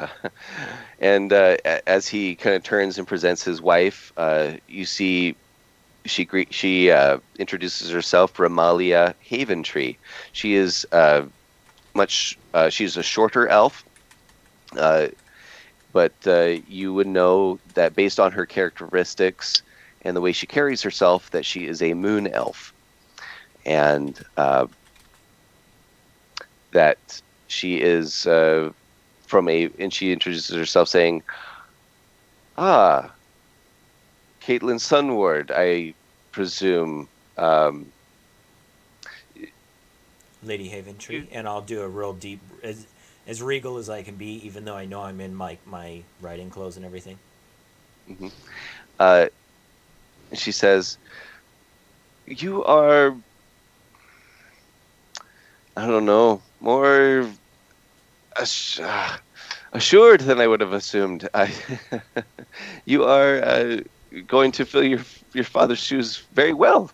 And as he kind of turns and presents his wife, you see she introduces herself, Ramalia Haventree. She is she's a shorter elf, but you would know that based on her characteristics and the way she carries herself, that she is a moon elf, and that she is and she introduces herself saying, Caitlin Sunward, I presume. Lady Haventree, and I'll do a real deep, as regal as I can be, even though I know I'm in my riding clothes and everything. Mhm. Uh, she says, you are, I don't know, more assured than I would have assumed. You are going to fill your father's shoes very well.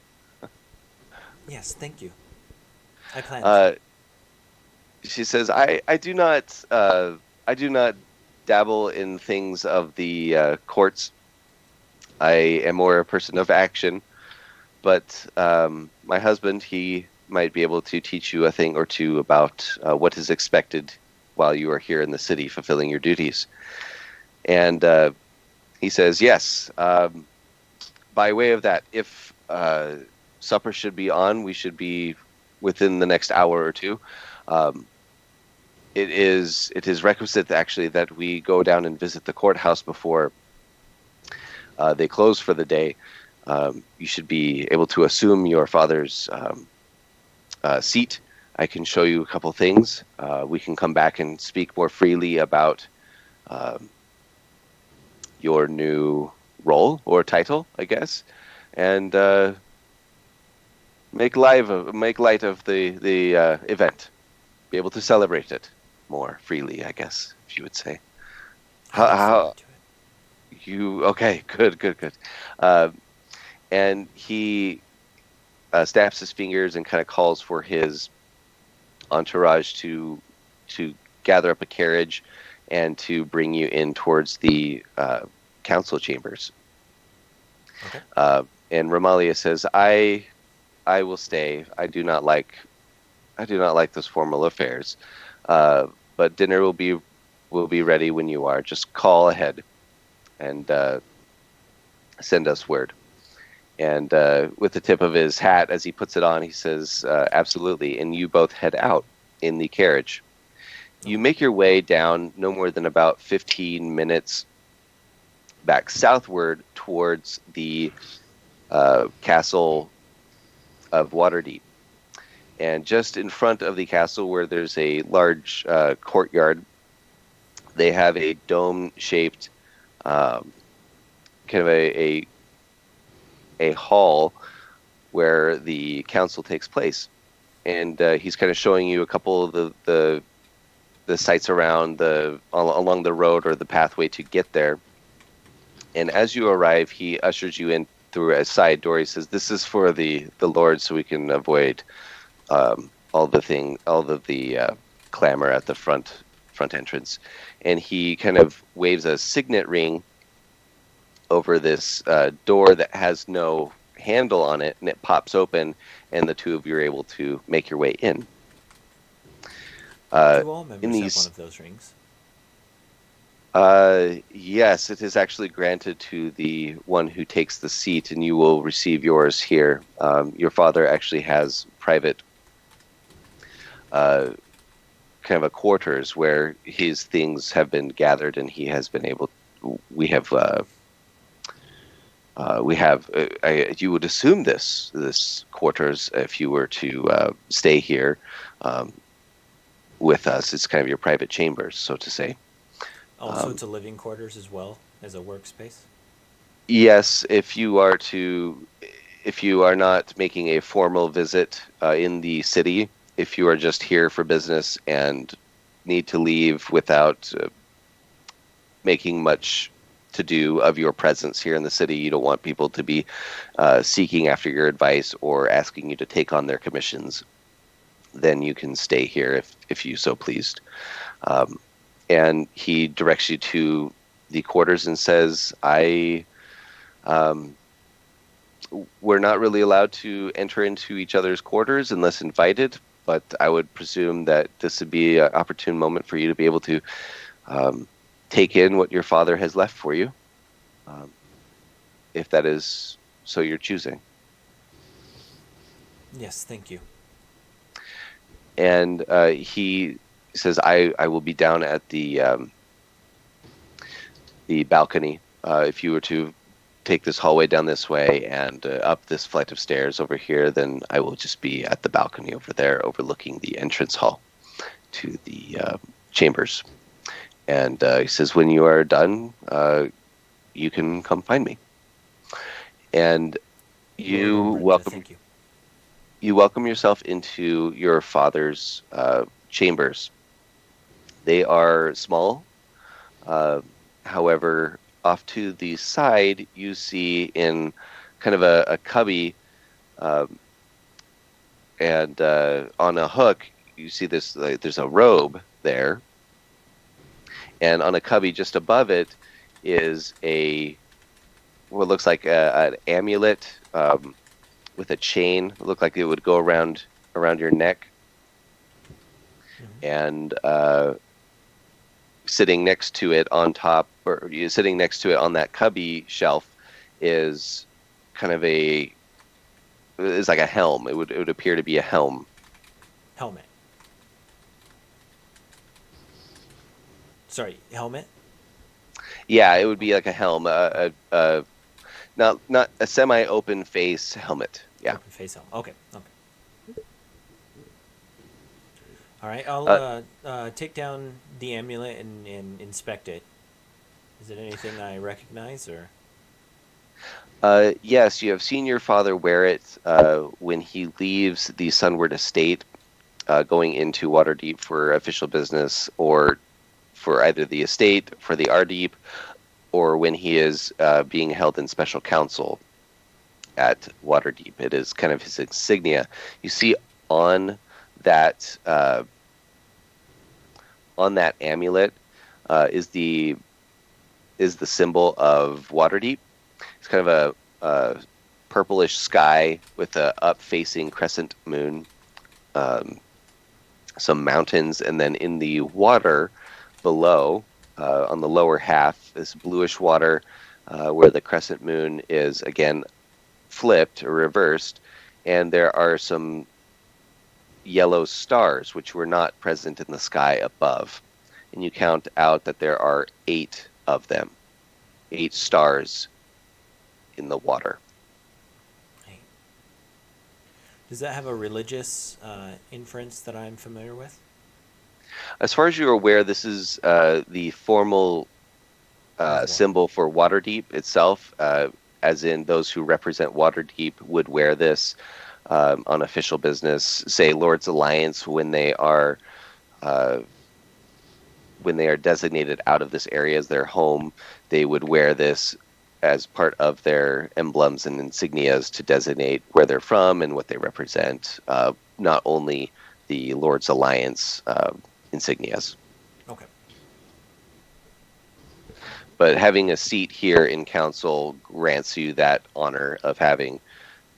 Yes, thank you. I plan to. Uh, she says, I do not dabble in things of the courts. I am more a person of action, but my husband, he might be able to teach you a thing or two about what is expected while you are here in the city fulfilling your duties. And he says, yes, by way of that, if supper should be on, we should be within the next hour or two. Um, it is requisite actually that we go down and visit the courthouse before they close for the day. You should be able to assume your father's seat. I can show you a couple things. We can come back and speak more freely about um, your new role or title, I guess, and make light of the event. Be able to celebrate it more freely, I guess, if you would say. I How, look how forward to it. you? Okay, good. Uh, and he snaps his fingers and kind of calls for his entourage to gather up a carriage and to bring you in towards the council chambers. Okay. And Romalia says, I will stay. I do not like those formal affairs. But dinner will be ready when you are. Just call ahead and send us word. And with the tip of his hat, as he puts it on, he says, absolutely. And you both head out in the carriage. You Okay. make your way down no more than about 15 minutes back southward towards the castle of Waterdeep. And just in front of the castle, where there's a large courtyard, they have a dome-shaped um, kind of a hall where the council takes place. And he's kind of showing you a couple of the sites around along the road or the pathway to get there. And as you arrive, he ushers you in through a side door. He says, "This is for the lords, so we can avoid all of the clamor at the front entrance." And he kind of waves a signet ring over this door that has no handle on it, and it pops open, and the two of you are able to make your way in. Do all In members have one these, of those rings? yes, it is actually granted to the one who takes the seat, and you will receive yours here. Your father actually has private, kind of a quarters where his things have been gathered, and he has been able. We have. You would assume this quarters if you were to stay here with us. It's kind of your private chambers, so to say. Also, it's a living quarters as well as a workspace. Yes, if you are not making a formal visit in the city, if you are just here for business and need to leave without making much to do of your presence here in the city, you don't want people to be seeking after your advice or asking you to take on their commissions, then you can stay here if you so pleased. And he directs you to the quarters and says, we're not really allowed to enter into each other's quarters unless invited, but I would presume that this would be an opportune moment for you to be able to take in what your father has left for you, if that is so you're choosing. Yes, thank you. And he says, I will be down at the balcony. If you were to take this hallway down this way and up this flight of stairs over here, then I will just be at the balcony over there overlooking the entrance hall to the chambers. And he says, when you are done, you can come find me. And Thank you. You welcome yourself into your father's chambers. They are small. However, off to the side, you see in kind of a cubby, and on a hook, you see this. There's a robe there, and on a cubby just above it is what looks like an amulet with a chain. It looked like it would go around your neck, and sitting next to it on top, or sitting next to it on that cubby shelf, is kind of is like a helm. It would appear to be a helm. Helmet. Sorry, helmet? Yeah, it would be like a helm. Not a semi-open face helmet. Yeah. Open face helmet. Okay. All right, I'll take down the amulet and inspect it. Is it anything I recognize, or? Yes, you have seen your father wear it when he leaves the Sunward Estate, going into Waterdeep for official business, or for either the estate, for the Ardeep, or when he is being held in special counsel at Waterdeep. It is kind of his insignia. You see on that amulet is the symbol of Waterdeep. It's kind of a purplish sky with a up-facing crescent moon, some mountains, and then in the water below, on the lower half, this bluish water where the crescent moon is again flipped or reversed, and there are some yellow stars which were not present in the sky above. And you count out that there are 8 of them, 8 stars in the water. Does that have a religious inference that I'm familiar with? As far as you're aware, this is the formal symbol for Waterdeep itself, as in those who represent Waterdeep would wear this on official business. Say Lord's Alliance, when they are designated out of this area as their home, they would wear this as part of their emblems and insignias to designate where they're from and what they represent, not only the Lord's Alliance insignias. Okay. but having a seat here in council grants you that honor of having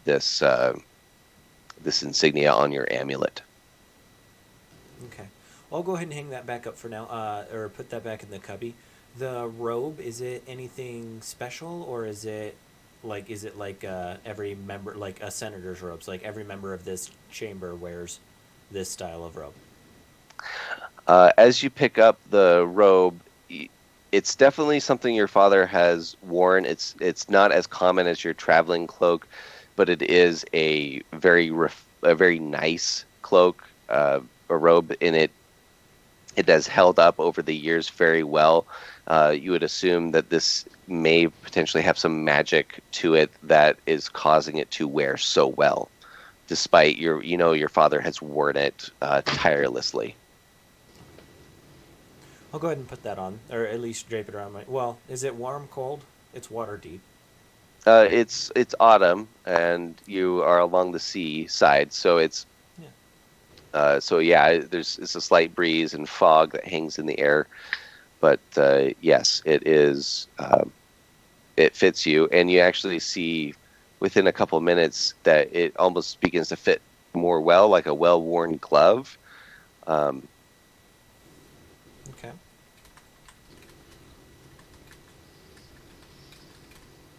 this this insignia on your amulet. Okay. I'll go ahead and hang that back up for now, or put that back in the cubby. The robe, is it anything special, or is it like every member, like a senator's robes, like every member of this chamber wears this style of robe? As you pick up the robe, it's definitely something your father has worn. It's not as common as your traveling cloak, but it is a very nice cloak, a robe, and it has held up over the years very well. You would assume that this may potentially have some magic to it that is causing it to wear so well, despite your father has worn it tirelessly. I'll go ahead and put that on, or at least drape it around my. Well, is it warm, cold? It's water deep. It's autumn, and you are along the sea side, so it's it's a slight breeze and fog that hangs in the air, but yes, it is. It fits you, and you actually see within a couple of minutes that it almost begins to fit more well, like a well-worn glove. Okay.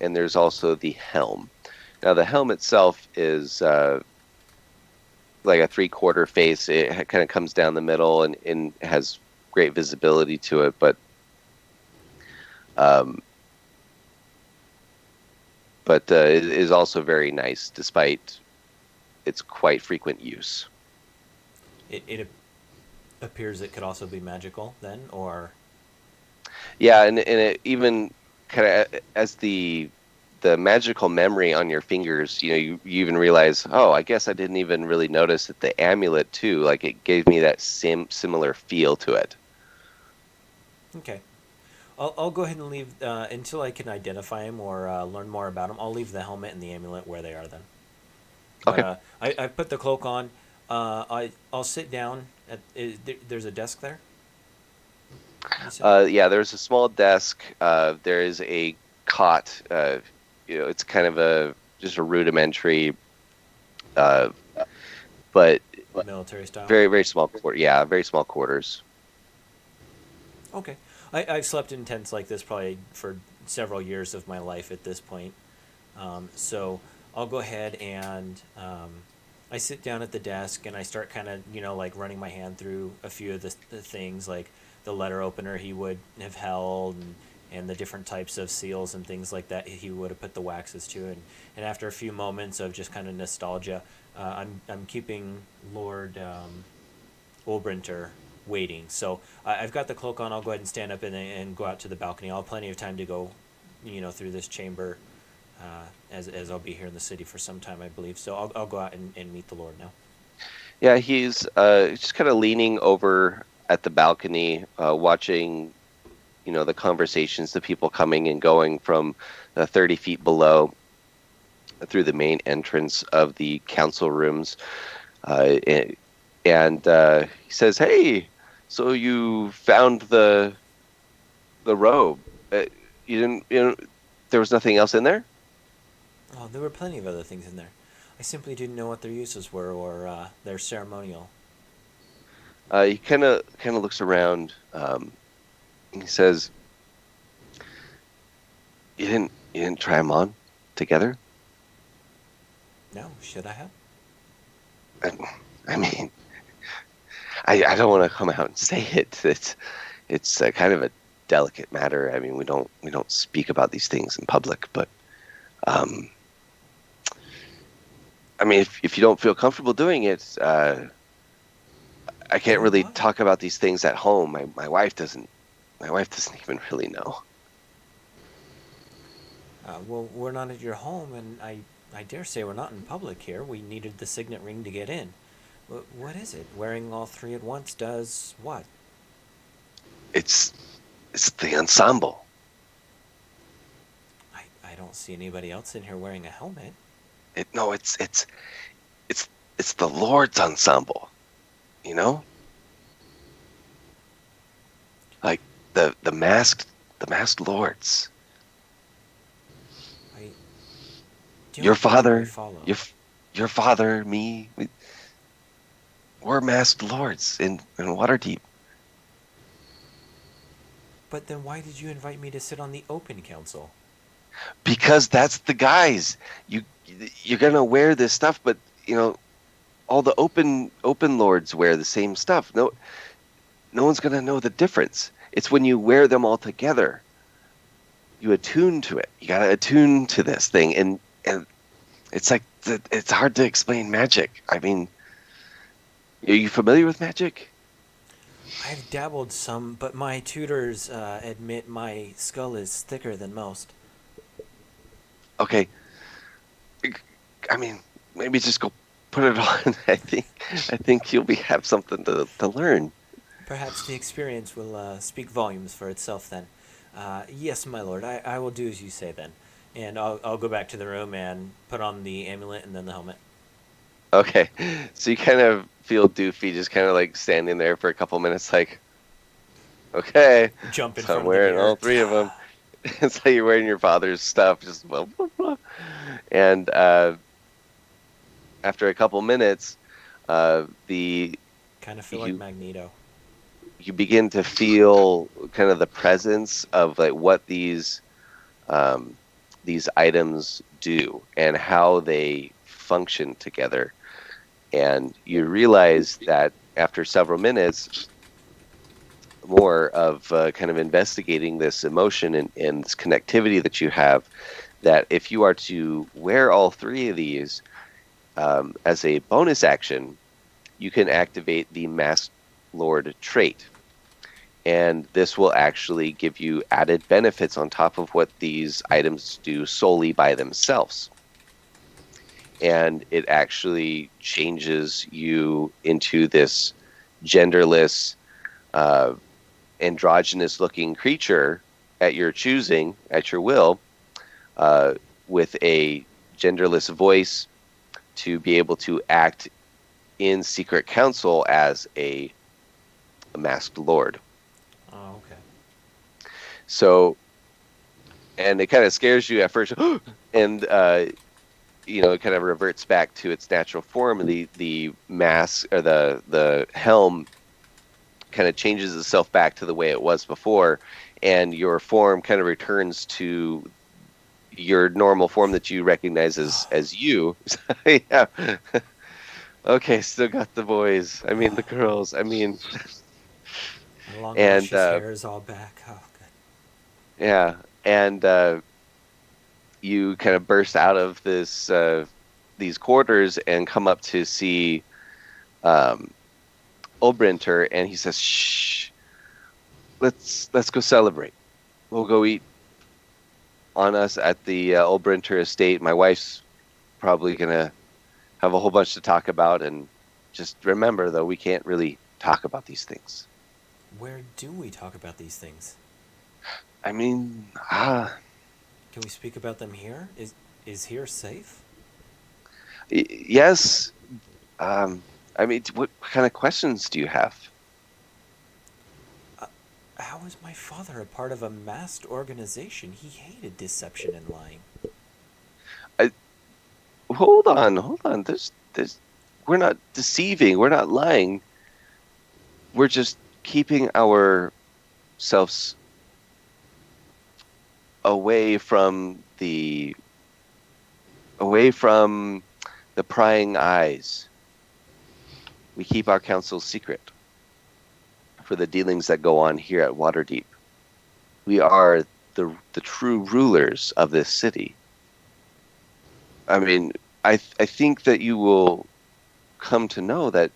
And there's also the helm. Now, the helm itself is like a 3/4 face. It kind of comes down the middle and has great visibility to it, but it is also very nice despite its quite frequent use. It appears it could also be magical then, or Yeah, and it even kind of as the magical memory on your fingers, you even realize, oh, I guess I didn't even really notice that the amulet too, like it gave me that similar feel to it. okay. I'll go ahead and leave until I can identify him or learn more about him. I'll leave the helmet and the amulet where they are then. But, Okay. I put the cloak on. I'll sit down. There's a desk there. Yeah, there's a small desk. There is a cot. It's kind of just a rudimentary, but Military style. very very small quarter. Yeah, very small quarters. Okay. I've slept in tents like this probably for several years of my life at this point. So I'll go ahead and I sit down at the desk and I start kind of, like running my hand through a few of the things, like the letter opener he would have held and the different types of seals and things like that he would have put the waxes to. And after a few moments of just kind of nostalgia, I'm keeping Lord Ulbrinter waiting. So I've got the cloak on. I'll go ahead and stand up and go out to the balcony. I'll have plenty of time to go, through this chamber, as I'll be here in the city for some time, I believe. So I'll go out and meet the Lord now. Yeah, he's just kind of leaning over at the balcony, watching, the conversations, the people coming and going from 30 feet below through the main entrance of the council rooms. And he says, "Hey, so you found the robe? You didn't. There was nothing else in there?" Oh, there were plenty of other things in there. I simply didn't know what their uses were or their ceremonial. He kind of looks around. He says, You didn't try them on together?" No, should I have? I mean, I don't want to come out and say it. It's kind of a delicate matter. I mean, we don't speak about these things in public, but I mean, if you don't feel comfortable doing it, I can't really talk about these things at home. My wife doesn't. My wife doesn't even really know. Well, we're not at your home, and I dare say we're not in public here. We needed the signet ring to get in. What is it? Wearing all three at once does what? It's the ensemble. I don't see anybody else in here wearing a helmet. No, it's the Lord's ensemble. Like the masked the masked lords. I don't Your believe I father, follow. your father, me, we're masked lords in Waterdeep. But then why did you invite me to sit on the open council? Because that's the guys. You're gonna wear this stuff, but all the open lords wear the same stuff. No one's gonna know the difference. It's when you wear them all together. You attune to it. You gotta attune to this thing, and it's like it's hard to explain magic. I mean, are you familiar with magic? I've dabbled some, but my tutors admit my skull is thicker than most. Okay, I mean, maybe just go put it on. I think you'll have something to learn. Perhaps the experience will speak volumes for itself then. Yes, my lord, I will do as you say then. And I'll go back to the room and put on the amulet and then the helmet. Okay, so you kind of feel Doofy just kind of like standing there for a couple minutes, like, okay, Jump in so I'm front of the wearing mirror. all three of them. It's like you're wearing your father's stuff, just blah, blah, blah. And after a couple minutes, the Kind of feel like you Magneto. you begin to feel kind of the presence of like what these items do and how they function together. And you realize that after several minutes more of kind of investigating this emotion and this connectivity that you have, that if you are to wear all three of these as a bonus action, you can activate the Masked Lord trait. And this will actually give you added benefits on top of what these items do solely by themselves. And it actually changes you into this genderless, androgynous looking creature at your choosing, at your will, with a genderless voice to be able to act in secret council as a masked lord. Oh, okay. So, and it kind of scares you at first, and it kind of reverts back to its natural form. The mask or the helm kind of changes itself back to the way it was before, and your form kind of returns to your normal form that you recognize as you. Yeah. Okay, still got the boys. I mean the girls. I mean, My long and luscious hair is all back. Oh, good. yeah, and you kind of burst out of these quarters and come up to see um, Obrinter, and he says, "Shh, let's go celebrate. We'll go eat on us at the Obrinter estate. My wife's probably gonna have a whole bunch to talk about, and just remember, though, we can't really talk about these things. Where do we talk about these things? I mean, Can we speak about them here? Is here safe? yes. I mean, what kind of questions do you have? How is my father a part of a masked organization? He hated deception and lying. Hold on. There's, we're not deceiving. We're not lying. We're just keeping ourselves away from the prying eyes. We keep our counsel secret for the dealings that go on here at Waterdeep. We are the true rulers of this city. I mean, I think that you will come to know that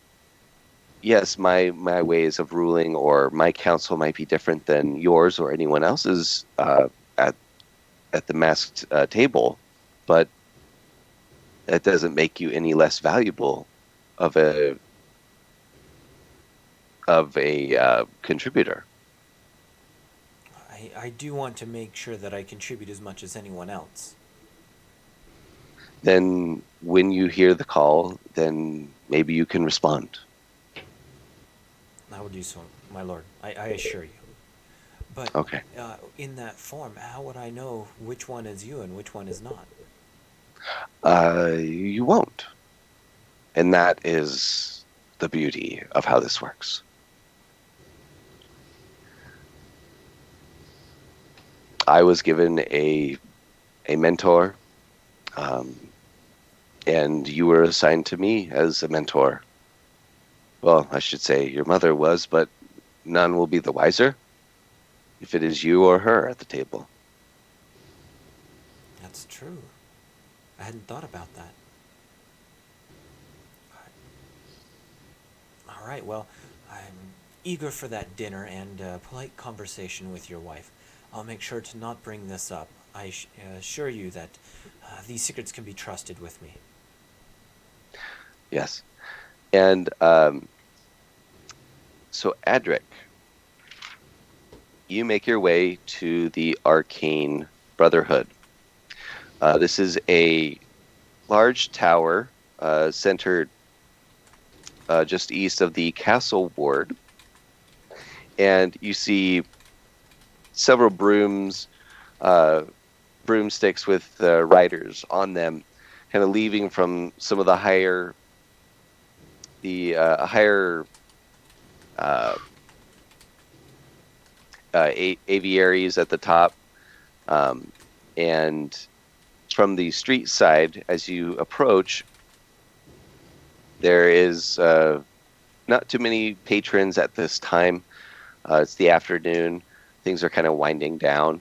yes, my ways of ruling or my counsel might be different than yours or anyone else's at the masked table, but that doesn't make you any less valuable of a contributor. I do want to make sure that I contribute as much as anyone else. Then when you hear the call, then maybe you can respond. I will do so, my lord. I assure you. But Okay. in that form, how would I know which one is you and which one is not? You won't. And that is the beauty of how this works. I was given a mentor, um, and you were assigned to me as a mentor. Well, I should say your mother was, but none will be the wiser if it is you or her at the table. That's true. I hadn't thought about that. All right, well, I'm eager for that dinner and polite conversation with your wife. I'll make sure to not bring this up. I assure you that these secrets can be trusted with me. Yes. And so, Adric, you make your way to the Arcane Brotherhood. This is a large tower centered just east of the castle ward. And you see several broomsticks with riders on them, kind of leaving from some of the higher uh, aviaries at the top, and from the street side, as you approach, there is not too many patrons at this time. It's the afternoon; things are kind of winding down,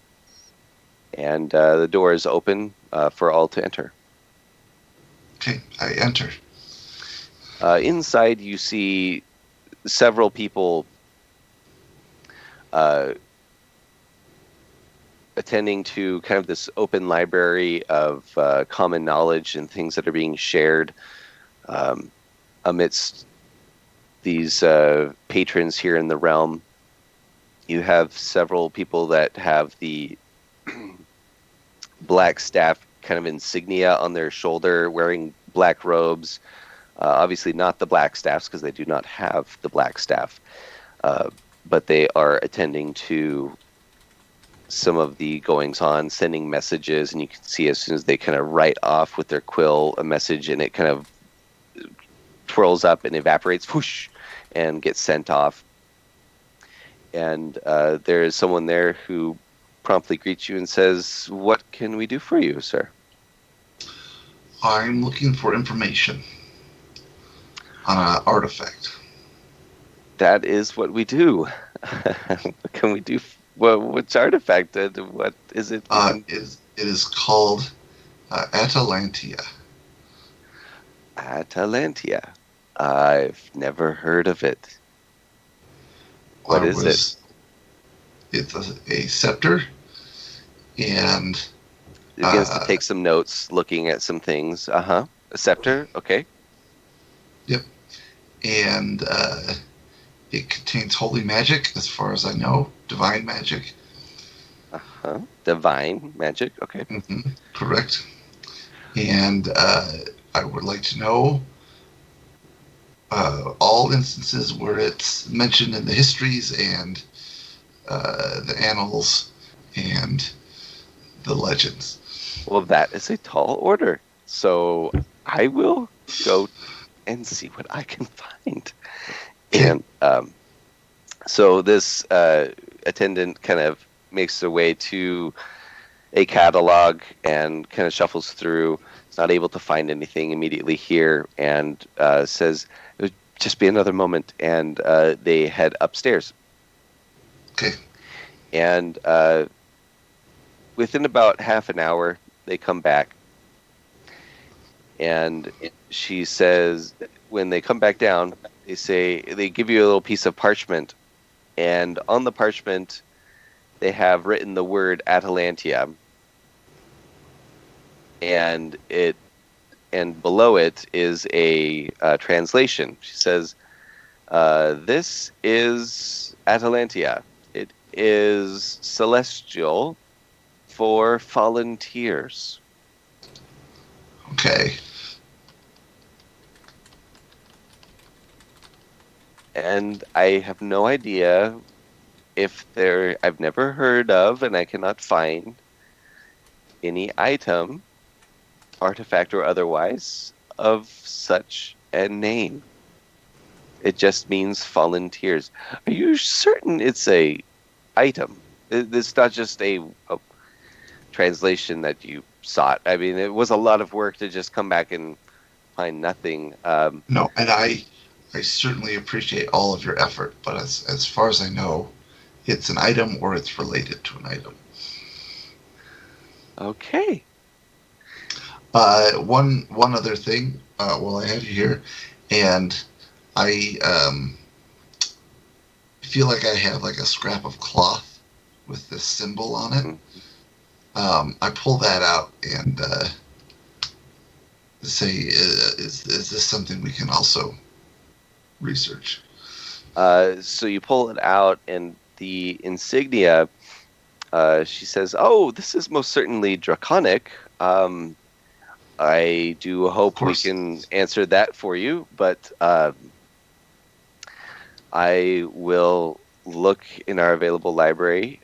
and the door is open for all to enter. Okay, I enter. Inside, you see several people uh, attending to kind of this open library of common knowledge and things that are being shared um, amidst these patrons here in the realm. You have several people that have the black staff kind of insignia on their shoulder, wearing black robes. Obviously, not the black staffs because they do not have the black staff, but they are attending to some of the goings on, sending messages, and you can see as soon as they kind of write off with their quill a message, and it kind of twirls up and evaporates, whoosh, and gets sent off. And there is someone there who promptly greets you and says, "What can we do for you, sir?" I'm looking for information on an artifact. That is what we do. What can we do? What's artifact? What is it? It is called Atalantia. Atalantia. I've never heard of it. What is it? It's a scepter, and It begins to take some notes, looking at some things. A scepter. Okay. yep, and it contains holy magic, as far as I know, divine magic. Divine magic. Okay. Mm-hmm, correct. And I would like to know all instances where it's mentioned in the histories and the annals and the legends. Well, that is a tall order. So I will go and see what I can find. And so this attendant kind of makes their way to a catalog and kind of shuffles through. Is not able to find anything immediately here, and says, "It'll just be another moment." And they head upstairs. Okay. And within about half an hour, they come back. And she says, when they come back down, they give you a little piece of parchment. And on the parchment, they have written the word Atalantia. And below it is a translation. She says, "This is Atalantia. It is celestial for fallen tears." Okay. And I have no idea I've never heard of, and I cannot find any item, artifact or otherwise, of such a name. It just means fallen tears. Are you certain it's a item? It's not just a translation that you sought. I mean, it was a lot of work to just come back and find nothing. No, and I certainly appreciate all of your effort, but as far as I know, it's an item or it's related to an item. Okay. One other thing, while I have you here, and I feel like I have like a scrap of cloth with this symbol on it. I pull that out and say, is this something we can also research? So you pull it out, and the insignia, she says, "Oh, this is most certainly draconic. I do hope we can answer that for you, but I will look in our available library.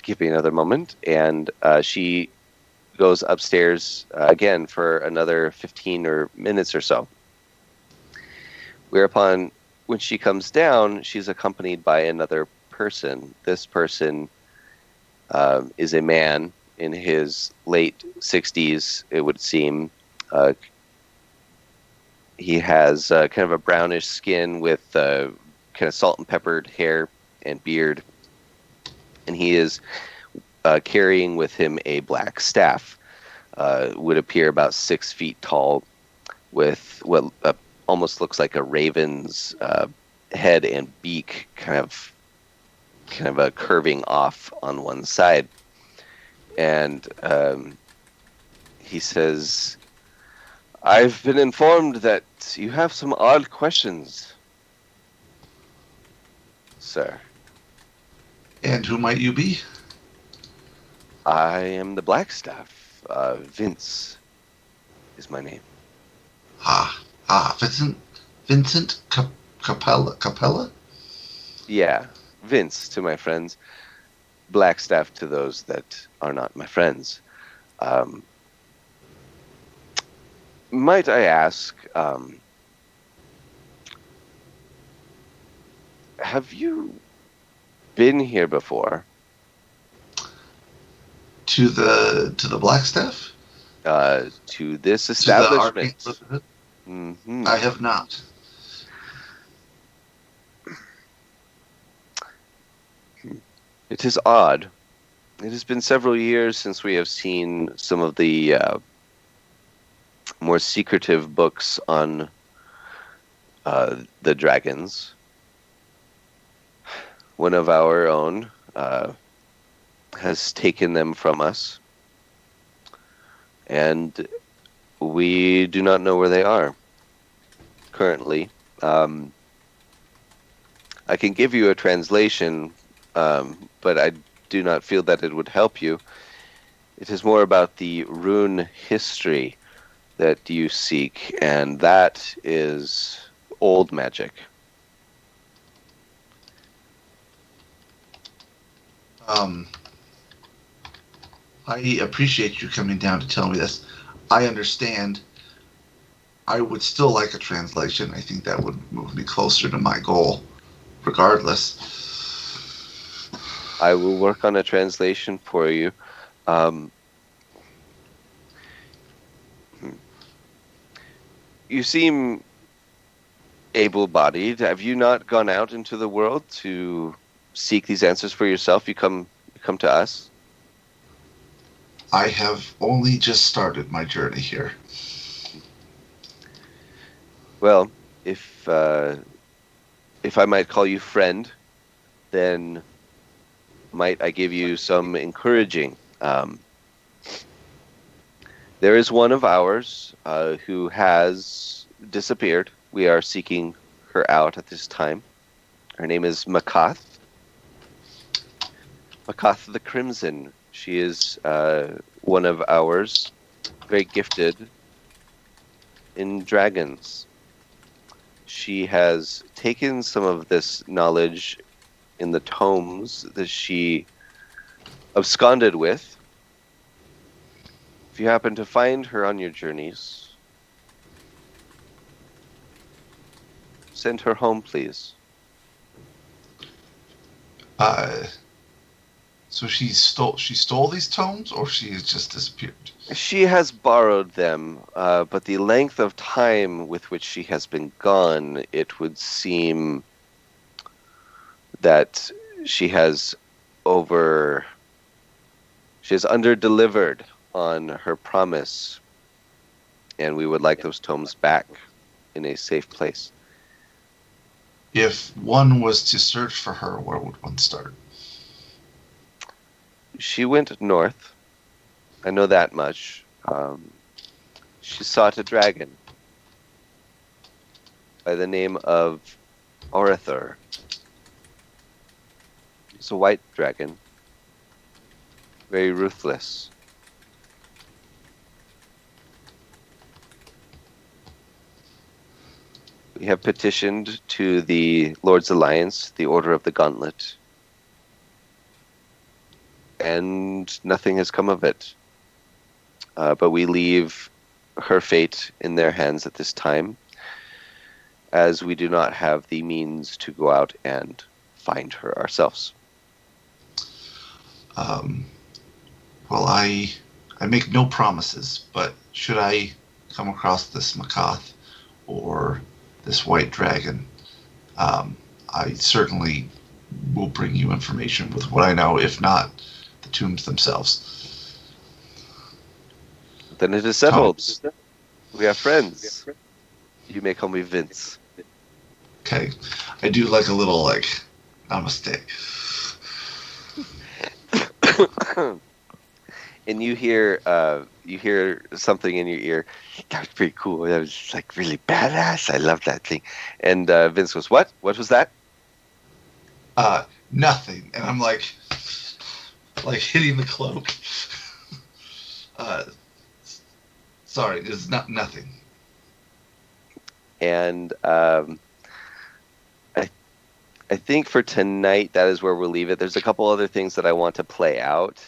Give me another moment." And she goes upstairs again for another 15 or minutes or so. Whereupon, when she comes down, she's accompanied by another person. This person is a man in his late 60s, it would seem. He has kind of a brownish skin with kind of salt and peppered hair and beard. And he is carrying with him a black staff. Would appear about 6 feet tall, with what almost looks like a raven's head and beak, kind of a curving off on one side. And he says, "I've been informed that you have some odd questions, sir." And who might you be? "I am the Blackstaff. Vince is my name." Vincent Capella? Yeah, Vince to my friends, Blackstaff to those that are not my friends. Might I ask, have you been here before? To the Blackstaff? To this establishment? To the Arcane Mm-hmm. I have not. It is odd. It has been several years since we have seen some of the more secretive books on the dragons. One of our own has taken them from us, and we do not know where they are currently. I can give you a translation, but I do not feel that it would help you. It is more about the rune history that you seek, and that is old magic. I appreciate you coming down to tell me this. I understand. I would still like a translation. I think that would move me closer to my goal, regardless. I will work on a translation for you. You seem able-bodied. Have you not gone out into the world to seek these answers for yourself? You come to us? I have only just started my journey here. Well, if I might call you friend, then might I give you some encouraging. There is one of ours who has disappeared. We are seeking her out at this time. Her name is Makath. Makath the Crimson. She is one of ours, very gifted in dragons. She has taken some of this knowledge in the tomes that she absconded with. If you happen to find her on your journeys, send her home, please. So she stole these tomes, or she has just disappeared? She has borrowed them, but the length of time with which she has been gone, it would seem that she has under-delivered on her promise, and we would like those tomes back in a safe place. If one was to search for her, where would one start? She went north. I know that much. She sought a dragon by the name of Orather. He's a white dragon, very ruthless. We have petitioned to the Lord's Alliance, the Order of the Gauntlet, and nothing has come of it. But we leave her fate in their hands at this time, as we do not have the means to go out and find her ourselves. Well, I make no promises, but should I come across this Makath or this white dragon, I certainly will bring you information with what I know, if not the tombs themselves. Then it is settled. We are friends. You may call me Vince. Okay, I do like a little namaste. And you hear something in your ear. That was pretty cool. That was like really badass. I love that thing. And Vince goes, "What? What was that?" Nothing. And I'm like hitting the cloak. Sorry, it's nothing. And I think for tonight that is where we'll leave it. There's a couple other things that I want to play out.